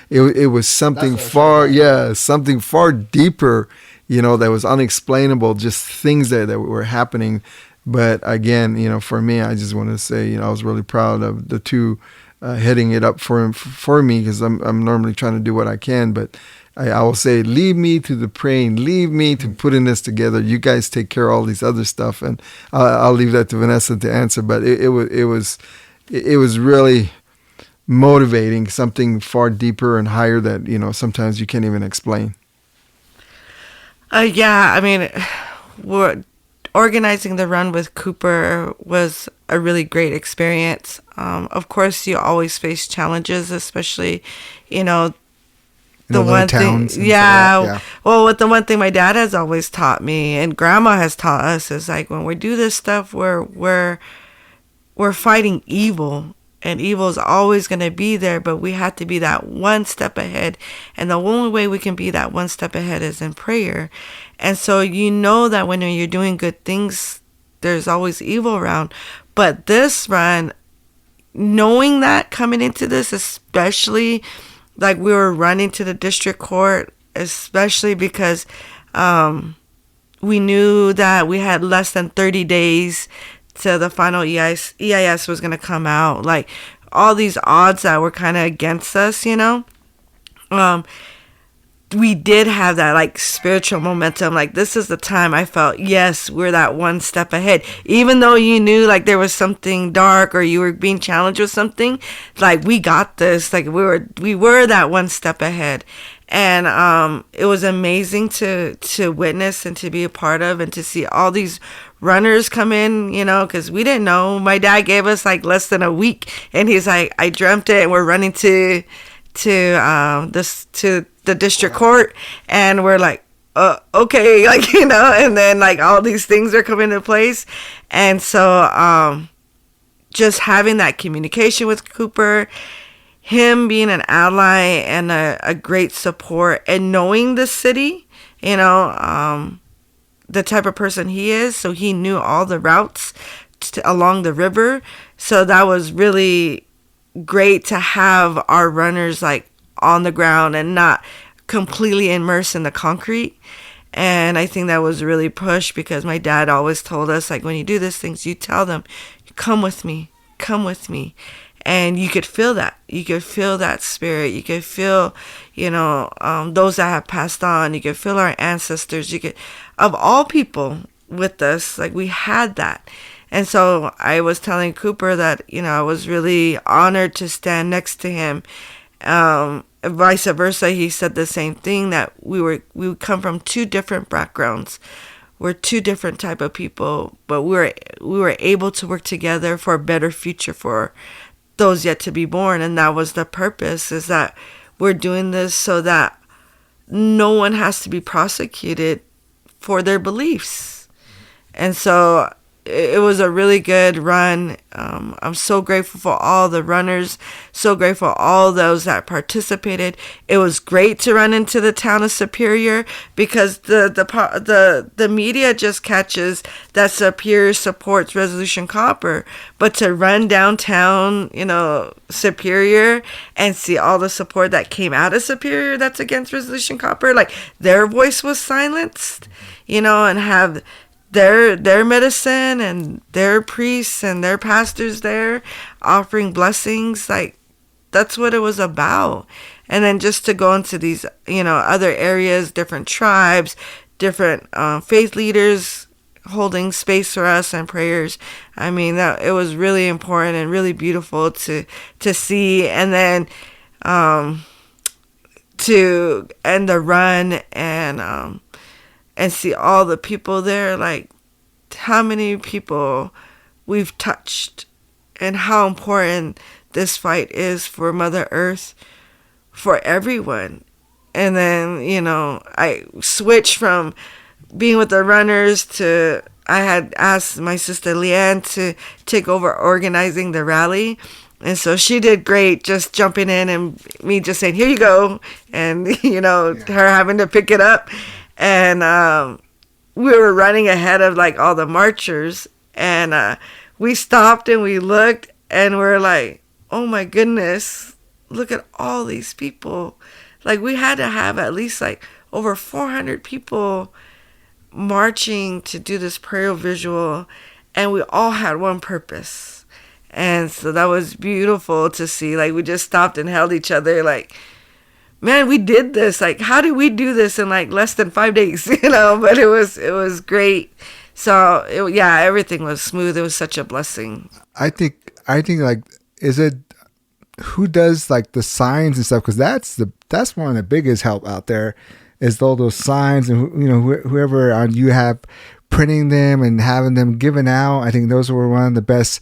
It was something something far deeper, that was unexplainable, just things that were happening. But again, for me, I just want to say, I was really proud of the two heading it up for me, because I'm normally trying to do what I can, but I will say, leave me to the praying, leave me to putting this together. You guys take care of all these other stuff, and I'll leave that to Vanessa to answer. But it was really motivating, something far deeper and higher that sometimes you can't even explain. We're organizing the run with Cooper was a really great experience. Of course, you always face challenges, especially the one thing, well, with the one thing my dad has always taught me, and Grandma has taught us, is when we do this stuff, we're fighting evil, and evil is always going to be there, but we have to be that one step ahead, and the only way we can be that one step ahead is in prayer. And so that when you're doing good things, there's always evil around. But this run, knowing that coming into this, especially we were running to the district court, especially because we knew that we had less than 30 days till the final EIS was going to come out. Like, all these odds that were kind of against us, you know. We did have that like spiritual momentum. Like, this is the time I felt, yes, we're that one step ahead. Even though you knew like there was something dark or you were being challenged with something, like, we got this. Like, we were that one step ahead. And it was amazing to witness and to be a part of, and to see all these runners come in, you know, because we didn't know. My dad gave us like less than a week, and he's like, I dreamt it, and we're running to the district court, and we're like, okay, like, you know, and then like all these things are coming into place. And so just having that communication with Cooper, him being an ally and a great support, and knowing the city, you know, the type of person he is, so he knew all the routes along the river. So that was really great to have our runners like on the ground and not completely immersed in the concrete. And I think that was really pushed, because my dad always told us, like, when you do these things, you tell them, come with me. And you could feel that. You could feel that spirit. You could feel, you know, those that have passed on. You could feel our ancestors. You could, of all people with us, like, we had that. And so I was telling Cooper that, you know, I was really honored to stand next to him. Vice versa, he said the same thing, that we come from two different backgrounds. We're two different type of people, but we were able to work together for a better future for those yet to be born. And that was the purpose, is that we're doing this so that no one has to be prosecuted for their beliefs. And so it was a really good run. I'm so grateful for all the runners, so grateful for all those that participated. It was great to run into the town of Superior, because the media just catches that Superior supports Resolution Copper, but to run downtown, you know, Superior, and see all the support that came out of Superior that's against Resolution Copper, like, their voice was silenced, you know, and have their medicine and their priests and their pastors there offering blessings, like, that's what it was about. And then just to go into these, you know, other areas, different tribes, different faith leaders holding space for us and prayers. I mean, that it was really important and really beautiful to see. And then to end the run and see all the people there, like, how many people we've touched, and how important this fight is for Mother Earth, for everyone. And then, you know, I switched from being with the runners to, I had asked my sister Leanne to take over organizing the rally. And so she did great, just jumping in and me just saying, here you go. And, you know, her having to pick it up. And we were running ahead of like all the marchers, and we stopped and we looked, and we're like, oh my goodness, look at all these people. Like, we had to have at least like over 400 people marching to do this prayer visual, and we all had one purpose. And so that was beautiful to see. Like, we just stopped and held each other, like, man, we did this. Like, how did we do this in like less than 5 days, you know? But it was great. So everything was smooth. It was such a blessing. I think like, is it, who does like the signs and stuff? Because that's one of the biggest help out there, is all those signs, and you know, whoever you have printing them and having them given out. I think those were one of the best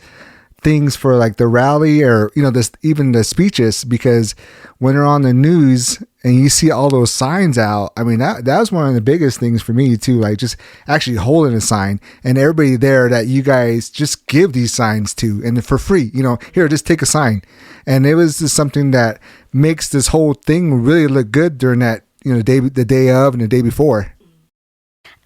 things for like the rally, or, you know, this, even the speeches, because when they're on the news and you see all those signs out, I mean, that was one of the biggest things for me too, like just actually holding a sign and everybody there that you guys just give these signs to, and for free, you know, here, just take a sign. And it was just something that makes this whole thing really look good during that, you know, the day of and the day before.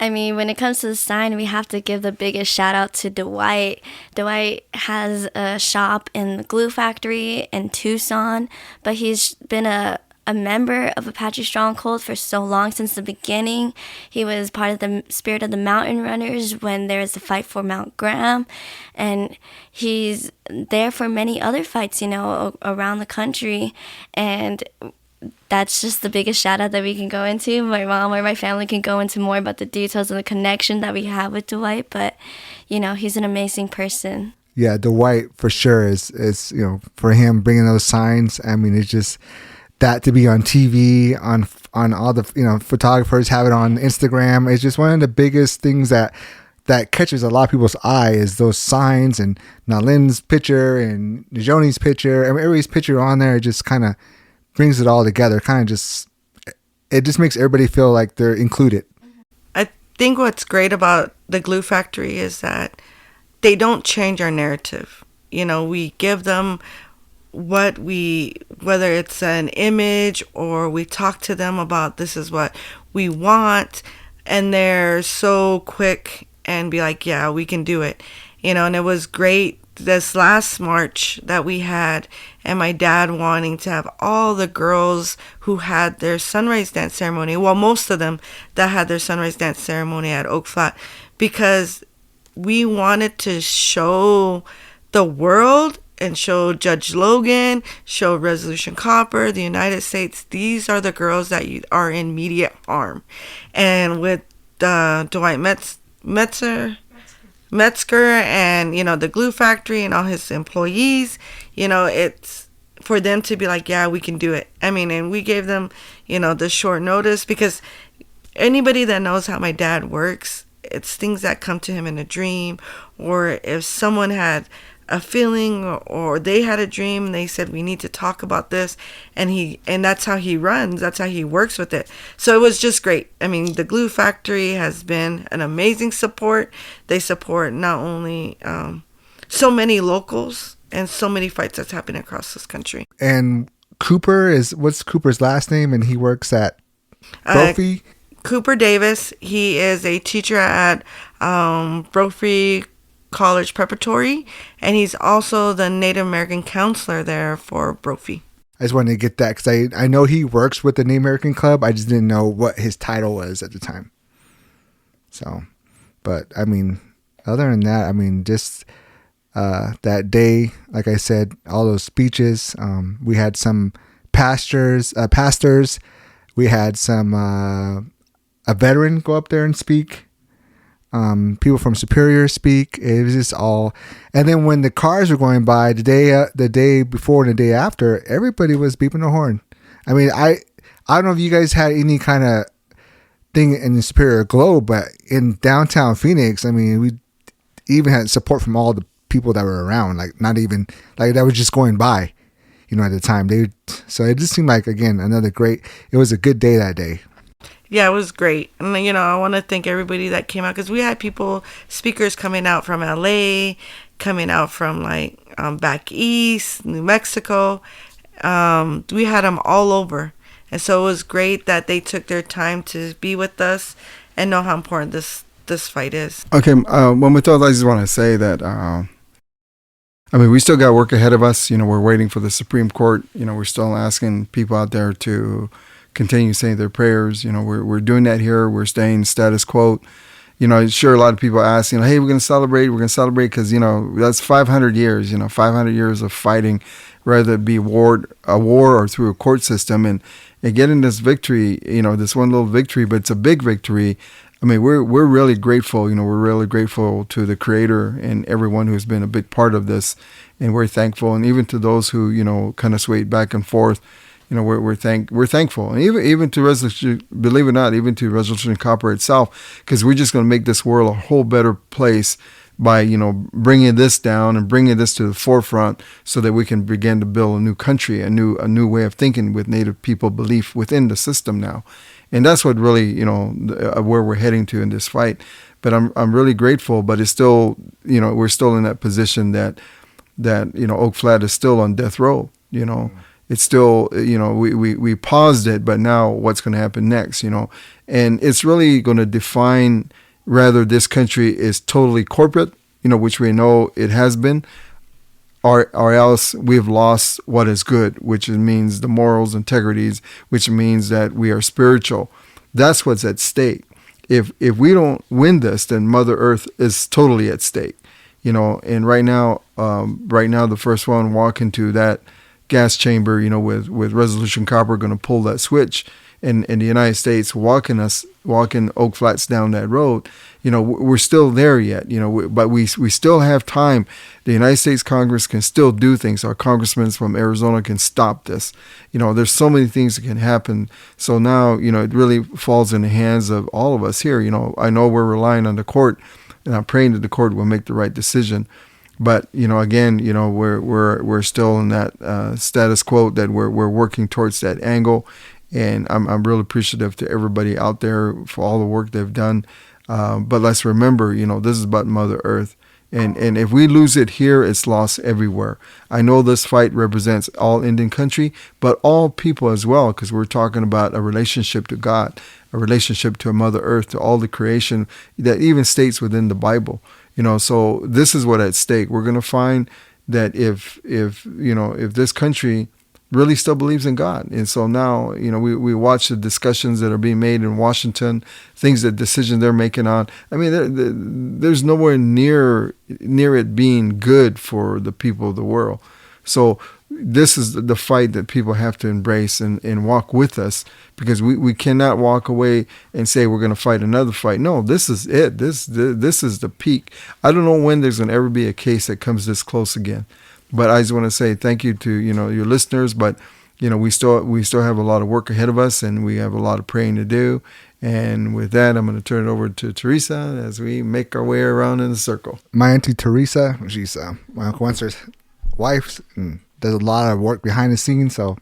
I mean, when it comes to the sign, we have to give the biggest shout out to Dwight. Dwight has a shop in the glue factory in Tucson, but he's been a a member of Apache Stronghold for so long, since the beginning. He was part of the Spirit of the Mountain Runners when there was the fight for Mount Graham, and he's there for many other fights, around the country. And that's just the biggest shout out that we can go into. My mom or my family can go into more about the details and the connection that we have with Dwight, but he's an amazing person. Yeah, Dwight for sure is for him bringing those signs. I mean, it's just that to be on TV, on all the photographers have it on Instagram. It's just one of the biggest things that catches a lot of people's eye is those signs, and Naelyn's picture and Najoni's picture. I mean, everybody's picture on there. It just kind of brings it all together. It just makes everybody feel like they're included. I think what's great about the Glue Factory is that they don't change our narrative. We give them whether it's an image or we talk to them about this is what we want, and they're so quick and be like, yeah, we can do it. And it was great this last March that we had, and my dad wanting to have all the girls who had their sunrise dance ceremony, well, most of them that had their sunrise dance ceremony at Oak Flat, because we wanted to show the world and show Judge Logan, show Resolution Copper, the United States, these are the girls that are in immediate harm. And with Dwight Metzger and, the Glue Factory and all his employees, it's for them to be like, yeah, we can do it. I mean, and we gave them, the short notice, because anybody that knows how my dad works, it's things that come to him in a dream, or if someone had a feeling or they had a dream and they said we need to talk about this, and that's how he runs, that's how he works with it. So it was just great. I mean, the Glue Factory has been an amazing support. They support not only so many locals and so many fights that's happening across this country. And what's Cooper's last name? And he works at Brophy. Cooper Davis. He is a teacher at Brophy College Preparatory, and he's also the Native American counselor there for Brophy. I just wanted to get that because I know he works with the Native American Club. I just didn't know what his title was at the time. So, but I mean, other than that, I mean, just that day, like I said, all those speeches. We had some pastors. We had some a veteran go up there and speak. People from Superior speak. It was just all, and then when the cars were going by the day before and the day after, everybody was beeping the horn. I mean, I don't know if you guys had any kind of thing in the Superior Globe, but in downtown Phoenix, I mean, we even had support from all the people that were around, like not even like that was just going by, at the time. So it just seemed like, again, it was a good day that day. Yeah, it was great. And, I want to thank everybody that came out, because we had speakers coming out from LA, coming out from back east, New Mexico. We had them all over. And so it was great that they took their time to be with us and know how important this fight is. Okay, when we thought, I just want to say that, we still got work ahead of us. We're waiting for the Supreme Court. We're still asking people out there to continue saying their prayers. We're doing that here. We're staying status quo. Sure, a lot of people ask, hey, we're going to celebrate because, that's 500 years, 500 years of fighting, whether it be a war or through a court system, and getting this victory, this one little victory, but it's a big victory. I mean, we're really grateful. We're really grateful to the Creator and everyone who's been a big part of this, and we're thankful. And even to those who, kind of swayed back and forth, we're thankful, and even to Resolution, believe it or not, even to Resolution Copper itself, because we're just going to make this world a whole better place by bringing this down and bringing this to the forefront, so that we can begin to build a new country, a new way of thinking with Native people belief within the system now, and that's what really where we're heading to in this fight. But I'm really grateful, but it's still we're still in that position that Oak Flat is still on death row. It's still, we paused it, but now what's going to happen next, and it's really going to define whether this country is totally corporate, which we know it has been, or else we've lost what is good, which means the morals, integrities, which means that we are spiritual. That's what's at stake. If we don't win this, then Mother Earth is totally at stake. And right now, the first one walk into that gas chamber, with Resolution Copper going to pull that switch in the United States, walking Oak Flats down that road, we're still there yet, but we still have time. The United States Congress can still do things. Our congressmen from Arizona can stop this. There's so many things that can happen. So now, it really falls in the hands of all of us here. I know we're relying on the court, and I'm praying that the court will make the right decision. But again, we're still in that status quo that we're working towards that angle, and I'm really appreciative to everybody out there for all the work they've done. But let's remember, this is about Mother Earth, and if we lose it here, it's lost everywhere. I know this fight represents all Indian country, but all people as well, because we're talking about a relationship to God, a relationship to Mother Earth, to all the creation that even states within the Bible. So this is what's at stake. We're going to find that if this country really still believes in God. And so now, we watch the discussions that are being made in Washington, decisions they're making on. I mean, there's nowhere near it being good for the people of the world. So this is the fight that people have to embrace and walk with us, because we cannot walk away and say we're going to fight another fight. No, this is it. This is the peak. I don't know when there's going to ever be a case that comes this close again. But I just want to say thank you to your listeners. But we still have a lot of work ahead of us, and we have a lot of praying to do. And with that, I'm going to turn it over to Theresa as we make our way around in a circle. My auntie Theresa, she's my Uncle Wendsler's wife, and does a lot of work behind the scenes. So,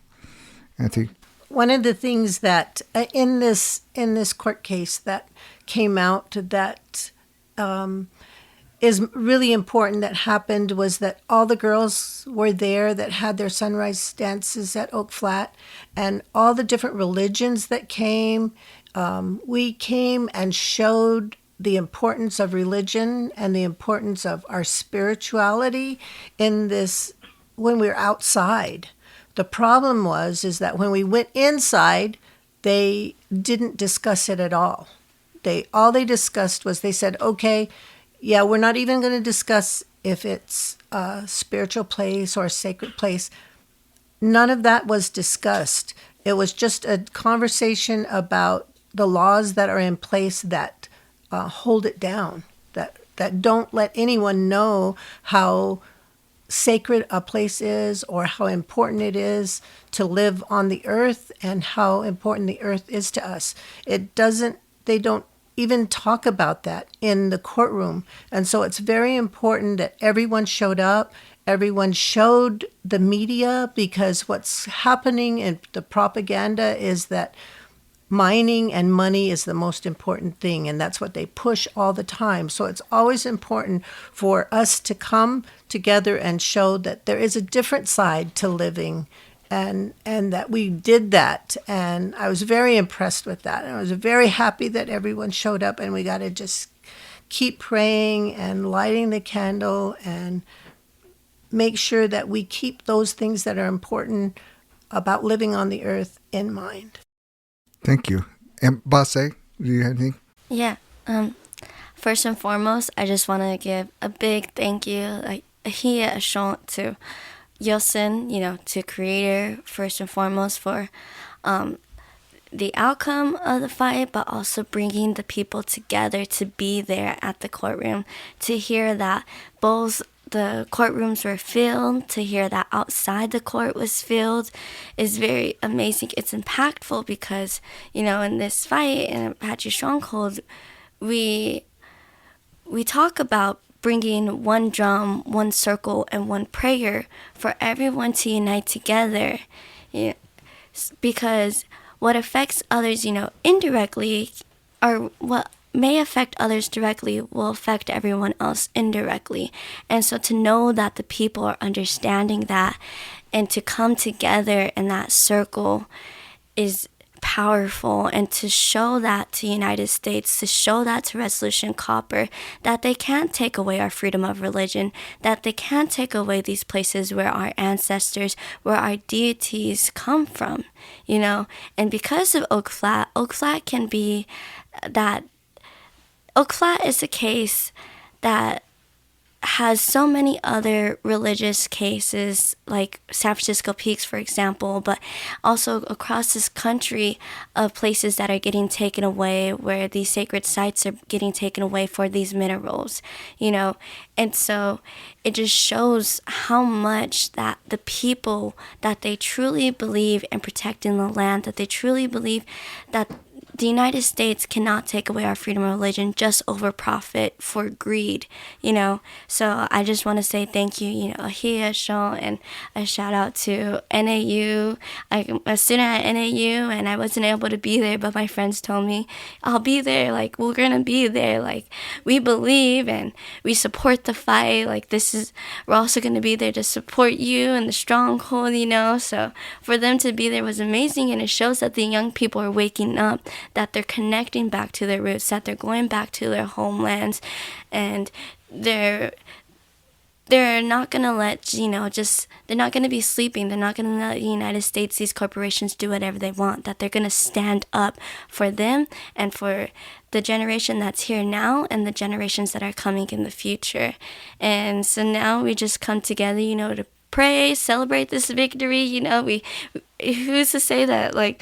auntie. One of the things that in this court case that came out that is really important that happened was that all the girls were there that had their sunrise dances at Oak Flat, and all the different religions that came. We came and showed the importance of religion and the importance of our spirituality in this when we were outside. The problem is that when we went inside, they didn't discuss it at all. All they discussed was, they said, okay, yeah, we're not even going to discuss if it's a spiritual place or a sacred place. None of that was discussed. It was just a conversation about the laws that are in place that hold it down, that don't let anyone know how sacred a place is or how important it is to live on the earth and how important the earth is to us. They don't even talk about that in the courtroom. And so it's very important that everyone showed up, everyone showed the media, because what's happening in the propaganda is that mining and money is the most important thing, and that's what they push all the time. So it's always important for us to come together and show that there is a different side to living, and that we did that. And I was very impressed with that. And I was very happy that everyone showed up, and we got to just keep praying and lighting the candle and make sure that we keep those things that are important about living on the earth in mind. Thank you. And Baase, do you have anything? Yeah. First and foremost, I just want to give a big thank you, like a chant to Yosin, to Creator, first and foremost, for the outcome of the fight, but also bringing the people together to be there at the courtroom, to hear that both the courtrooms were filled, to hear that outside the court was filled is very amazing. It's impactful because, in this fight in Apache Stronghold, we talk about bringing one drum, one circle, and one prayer for everyone to unite together. Because what affects others, indirectly, or what may affect others directly will affect everyone else indirectly. And so to know that the people are understanding that and to come together in that circle is powerful, and to show that to United States, to show that to Resolution Copper, that they can't take away our freedom of religion, that they can't take away these places where our ancestors, where our deities come from, you know. And because of Oak Flat can be that, Oak Flat is a case that has so many other religious cases, like San Francisco Peaks, for example, but also across this country of places that are getting taken away, where these sacred sites are getting taken away for these minerals, you know. And so it just shows how much that the people, that they truly believe in protecting the land, that they truly believe that the United States cannot take away our freedom of religion just over profit for greed, you know. So I just want to say thank you, you know, Ahia, Sean, and a shout out to NAU. I'm a student at NAU, and I wasn't able to be there, but my friends told me, I'll be there, like, we're going to be there, like, we believe and we support the fight, like, we're also going to be there to support you and the stronghold, you know. So for them to be there was amazing, and it shows that the young people are waking up, that they're connecting back to their roots, that they're going back to their homelands, and they're not going to let, you know, they're not going to be sleeping. They're not going to let the United States, these corporations, do whatever they want, that they're going to stand up for them and for the generation that's here now and the generations that are coming in the future. And so now we just come together, you know, to pray, celebrate this victory. You know, who's to say that, like,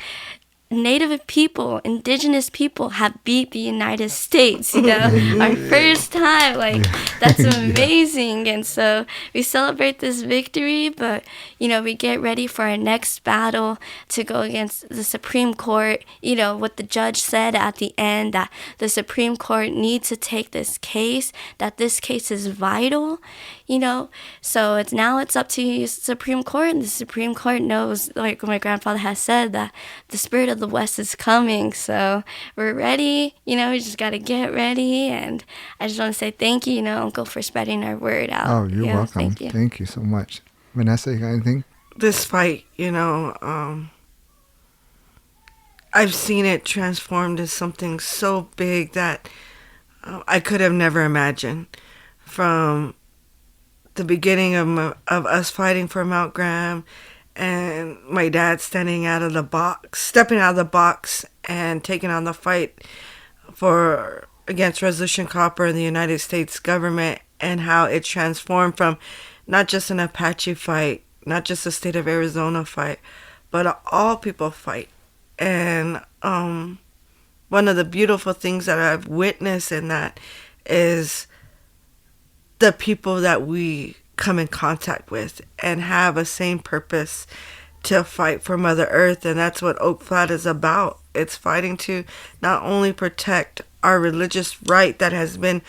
Native people, indigenous people have beat the United States, you know, our first time, like, that's amazing. And so we celebrate this victory, but, you know, we get ready for our next battle to go against the Supreme Court. You know, what the judge said at the end, that the Supreme Court needs to take this case, that this case is vital, you know. So it's up to the Supreme Court, and the Supreme Court knows, like my grandfather has said, that the spirit of the West is coming. So we're ready, you know. We just got to get ready, and I just want to say thank you, you know, Uncle, for spreading our word out. Oh, you're welcome. Thank you so much. Vanessa, you got anything? This fight, you know, I've seen it transformed into something so big that I could have never imagined. From the beginning of us fighting for Mount Graham, and my dad stepping out of the box and taking on the fight against Resolution Copper and the United States government, and how it transformed from not just an Apache fight, not just a state of Arizona fight, but an all people fight. And one of the beautiful things that I've witnessed in that is the people that we come in contact with and have a same purpose to fight for Mother Earth. And that's what Oak Flat is about. It's fighting to not only protect our religious right that has been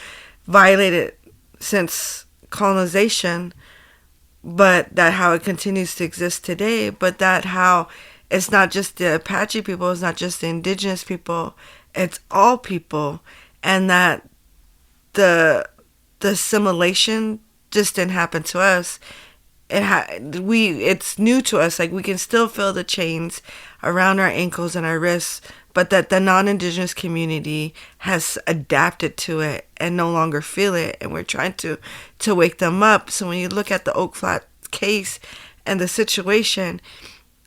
violated since colonization, but that how it continues to exist today, but that how it's not just the Apache people, it's not just the indigenous people, it's all people. And that the assimilation just didn't happen to us. It's new to us. Like, we can still feel the chains around our ankles and our wrists, but that the non-indigenous community has adapted to it and no longer feel it, and we're trying to wake them up. So when you look at the Oak Flat case and the situation,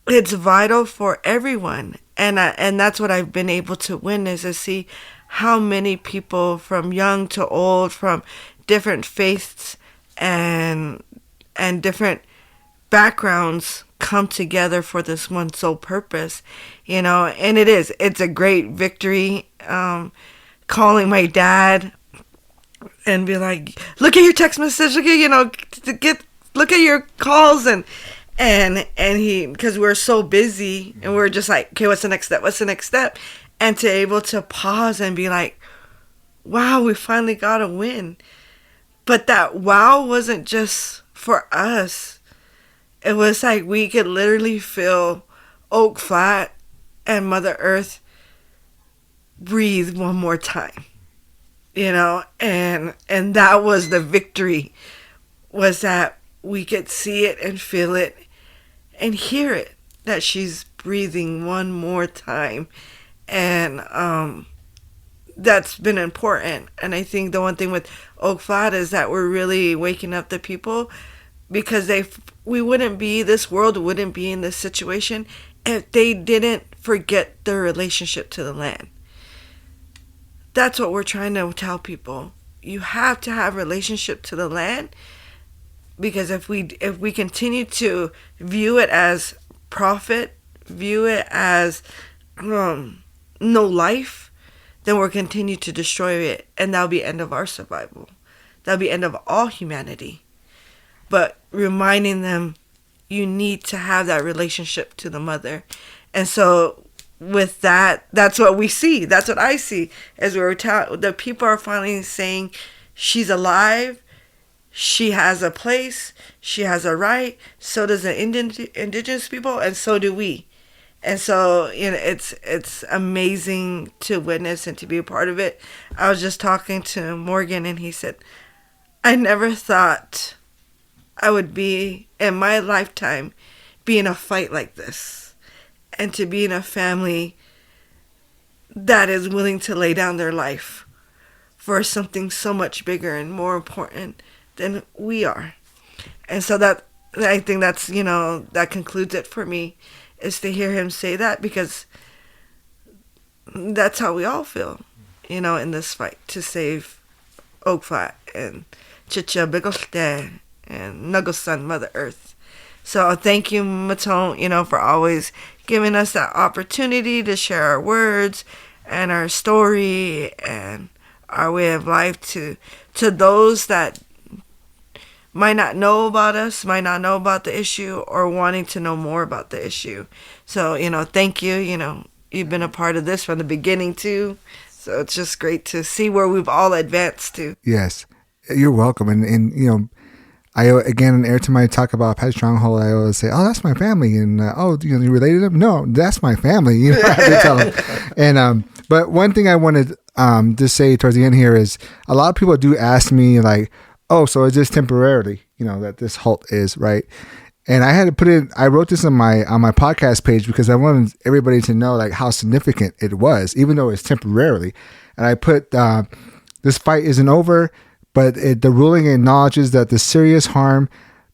it's vital for everyone, and that's what I've been able to witness, is see how many people, from young to old, from different faiths and different backgrounds, come together for this one sole purpose, you know. And it's a great victory. Calling my dad and be like, look at your text message, look at, you know, look at your calls, and he, because we're so busy and we're just like, okay, what's the next step, and to able to pause and be like, wow, we finally got a win. But that wow wasn't just for us. It was like we could literally feel Oak Flat and Mother Earth breathe one more time, you know. And that was the victory, was that we could see it and feel it and hear it, that she's breathing one more time. And that's been important. And I think the one thing with Oak Flat is that we're really waking up the people, because this world wouldn't be in this situation if they didn't forget their relationship to the land. That's what we're trying to tell people. You have to have a relationship to the land, because if we continue to view it as profit, view it as no life, then we'll continue to destroy it, and that'll be end of our survival. That'll be end of all humanity. But reminding them, you need to have that relationship to the mother. And so with that, that's what we see. That's what I see as the people are finally saying, she's alive, she has a place, she has a right, so does the indigenous people, and so do we. And so, it's amazing to witness and to be a part of it. I was just talking to Morgan, and he said, I never thought I would be, in my lifetime, be in a fight like this. And to be in a family that is willing to lay down their life for something so much bigger and more important than we are. And so I think that's, that concludes it for me, is to hear him say that, because that's how we all feel, in this fight to save Oak Flat and Biłdagoteel and Nagosan, Mother Earth. So thank you, Matone, for always giving us that opportunity to share our words and our story and our way of life to those that might not know about us, might not know about the issue, or wanting to know more about the issue. So, thank you. You've been a part of this from the beginning too. So it's just great to see where we've all advanced to. Yes, you're welcome. And I, again, every time I talk about Apache Stronghold, I always say, oh, that's my family. And, you related to them? No, that's my family. I have to tell them. And, but one thing I wanted to say towards the end here is, a lot of people do ask me, like, oh, so is this temporarily, that this halt is, right? And I had to put it, I wrote this on my podcast page because I wanted everybody to know, like, how significant it was, even though it's temporarily. And I put, this fight isn't over, but the ruling acknowledges that the serious harm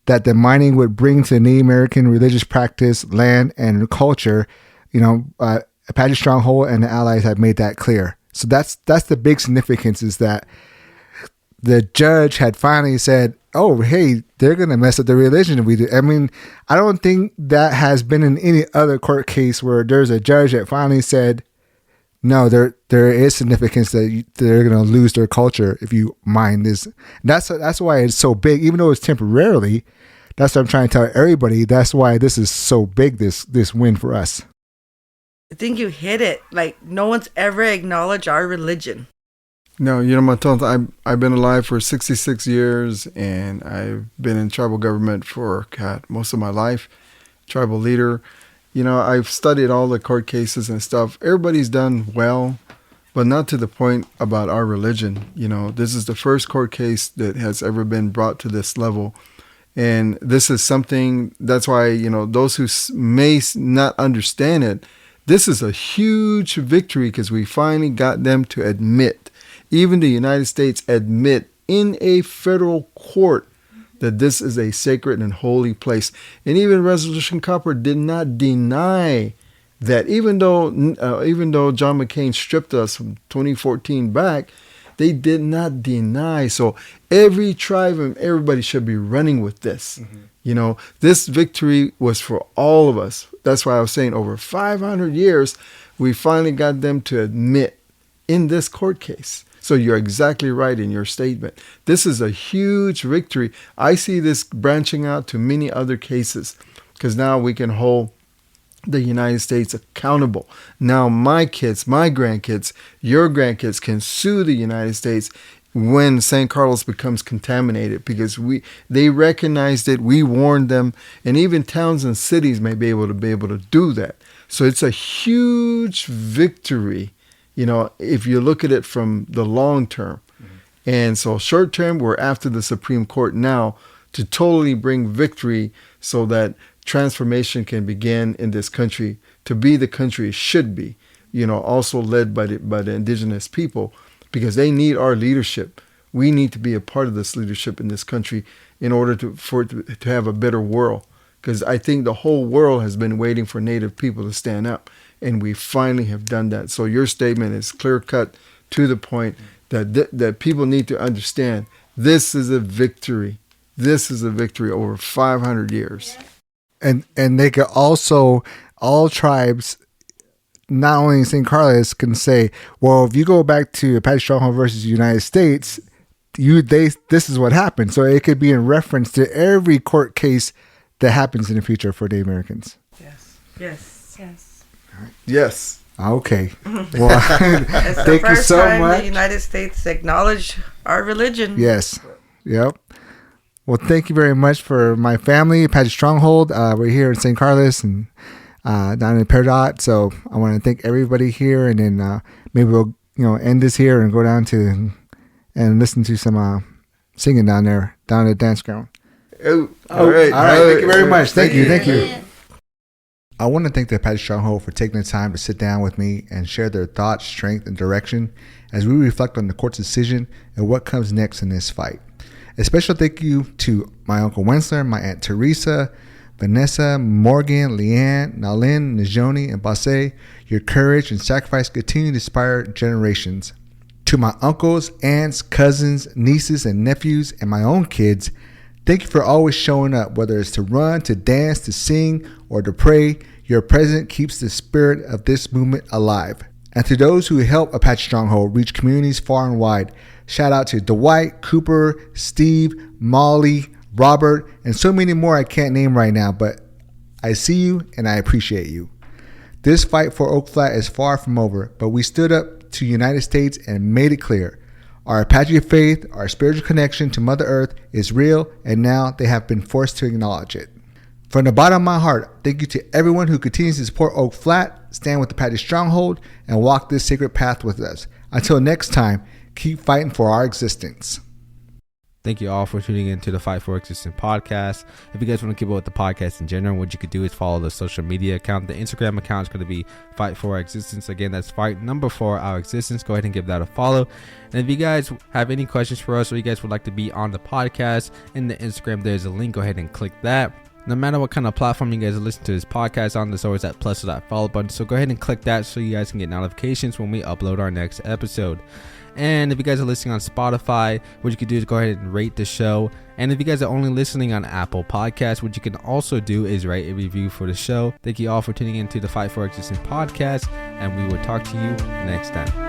that the mining would bring to Native American religious practice, land, and culture, Apache Stronghold and the allies have made that clear. So that's the big significance, is that the judge had finally said, oh, hey, they're going to mess up the religion if we do. I mean, I don't think that has been in any other court case where there's a judge that finally said, no, there is significance that they're going to lose their culture if you mine this. That's why it's so big, even though it's temporarily. That's what I'm trying to tell everybody. That's why this is so big, this win for us. I think you hit it. Like, no one's ever acknowledged our religion. No, Maton, I've been alive for 66 years, and I've been in tribal government for most of my life, tribal leader. I've studied all the court cases and stuff. Everybody's done well, but not to the point about our religion. This is the first court case that has ever been brought to this level. And this is something, that's why, those who may not understand it, this is a huge victory, because we finally got them to admit, even the United States admit in a federal court, that this is a sacred and holy place. And even Resolution Copper did not deny that, even though John McCain stripped us from 2014 back, they did not deny. So every tribe and everybody should be running with this. Mm-hmm. This victory was for all of us. That's why I was saying, over 500 years, we finally got them to admit in this court case. So you're exactly right in your statement. This is a huge victory. I see this branching out to many other cases, because now we can hold the United States accountable. Now my kids, my grandkids, your grandkids can sue the United States when San Carlos becomes contaminated, because they recognized it, we warned them, and even towns and cities may be able to do that. So it's a huge victory, if you look at it from the long term. Mm-hmm. And so short term, we're after the Supreme Court now to totally bring victory so that transformation can begin in this country to be the country it should be, also led by the indigenous people, because they need our leadership. We need to be a part of this leadership in this country in order for it to have a better world. Because I think the whole world has been waiting for Native people to stand up, and we finally have done that. So your statement is clear cut, to the point, that people need to understand this is a victory. This is a victory over 500 years. And they could also, all tribes, not only in St. Carlos, can say, well, if you go back to Apache Stronghold versus the United States, this is what happened. So it could be in reference to every court case that happens in the future for Native Americans. Yes. Okay. Well, It's the thank you first so time much. the United States acknowledged our religion. Yes. Yep. Well, thank you very much for my family, Apache Stronghold. We're here in St. Carlos and down in Peridot. So I want to thank everybody here, and then maybe we'll end this here and go down to and listen to some singing down at the dance ground. Oh, all right. Thank you very much. Thank you. I want to thank the Apache Stronghold for taking the time to sit down with me and share their thoughts, strength, and direction as we reflect on the court's decision and what comes next in this fight. A special thank you to my Uncle Wendsler, my Aunt Theresa, Vanessa, Morgan, Leanne, Naelyn, Nosie, and Baase. Your courage and sacrifice continue to inspire generations. To my uncles, aunts, cousins, nieces, and nephews, and my own kids, thank you for always showing up, whether it's to run, to dance, to sing, or to pray. Your presence keeps the spirit of this movement alive. And to those who help Apache Stronghold reach communities far and wide, shout out to Dwight, Cooper, Steve, Molly, Robert, and so many more I can't name right now, but I see you and I appreciate you. This fight for Oak Flat is far from over, but we stood up to the United States and made it clear. Our Apache faith, our spiritual connection to Mother Earth is real, and now they have been forced to acknowledge it. From the bottom of my heart, thank you to everyone who continues to support Oak Flat, stand with the Apache Stronghold, and walk this sacred path with us. Until next time, keep fighting for our existence. Thank you all for tuning in to the Fight for Existence podcast. If you guys want to keep up with the podcast in general, what you could do is follow the social media account. The Instagram account is going to be Fight for Our Existence. Again, that's Fight number 4 Our Existence. Go ahead and give that a follow. And if you guys have any questions for us, or you guys would like to be on the podcast, in the Instagram, there's a link. Go ahead and click that. No matter what kind of platform you guys are listening to this podcast on, there's always that plus or that follow button. So go ahead and click that so you guys can get notifications when we upload our next episode. And if you guys are listening on Spotify, what you can do is go ahead and rate the show. And if you guys are only listening on Apple Podcasts, what you can also do is write a review for the show. Thank you all for tuning in to the Fight for Existence podcast, and we will talk to you next time.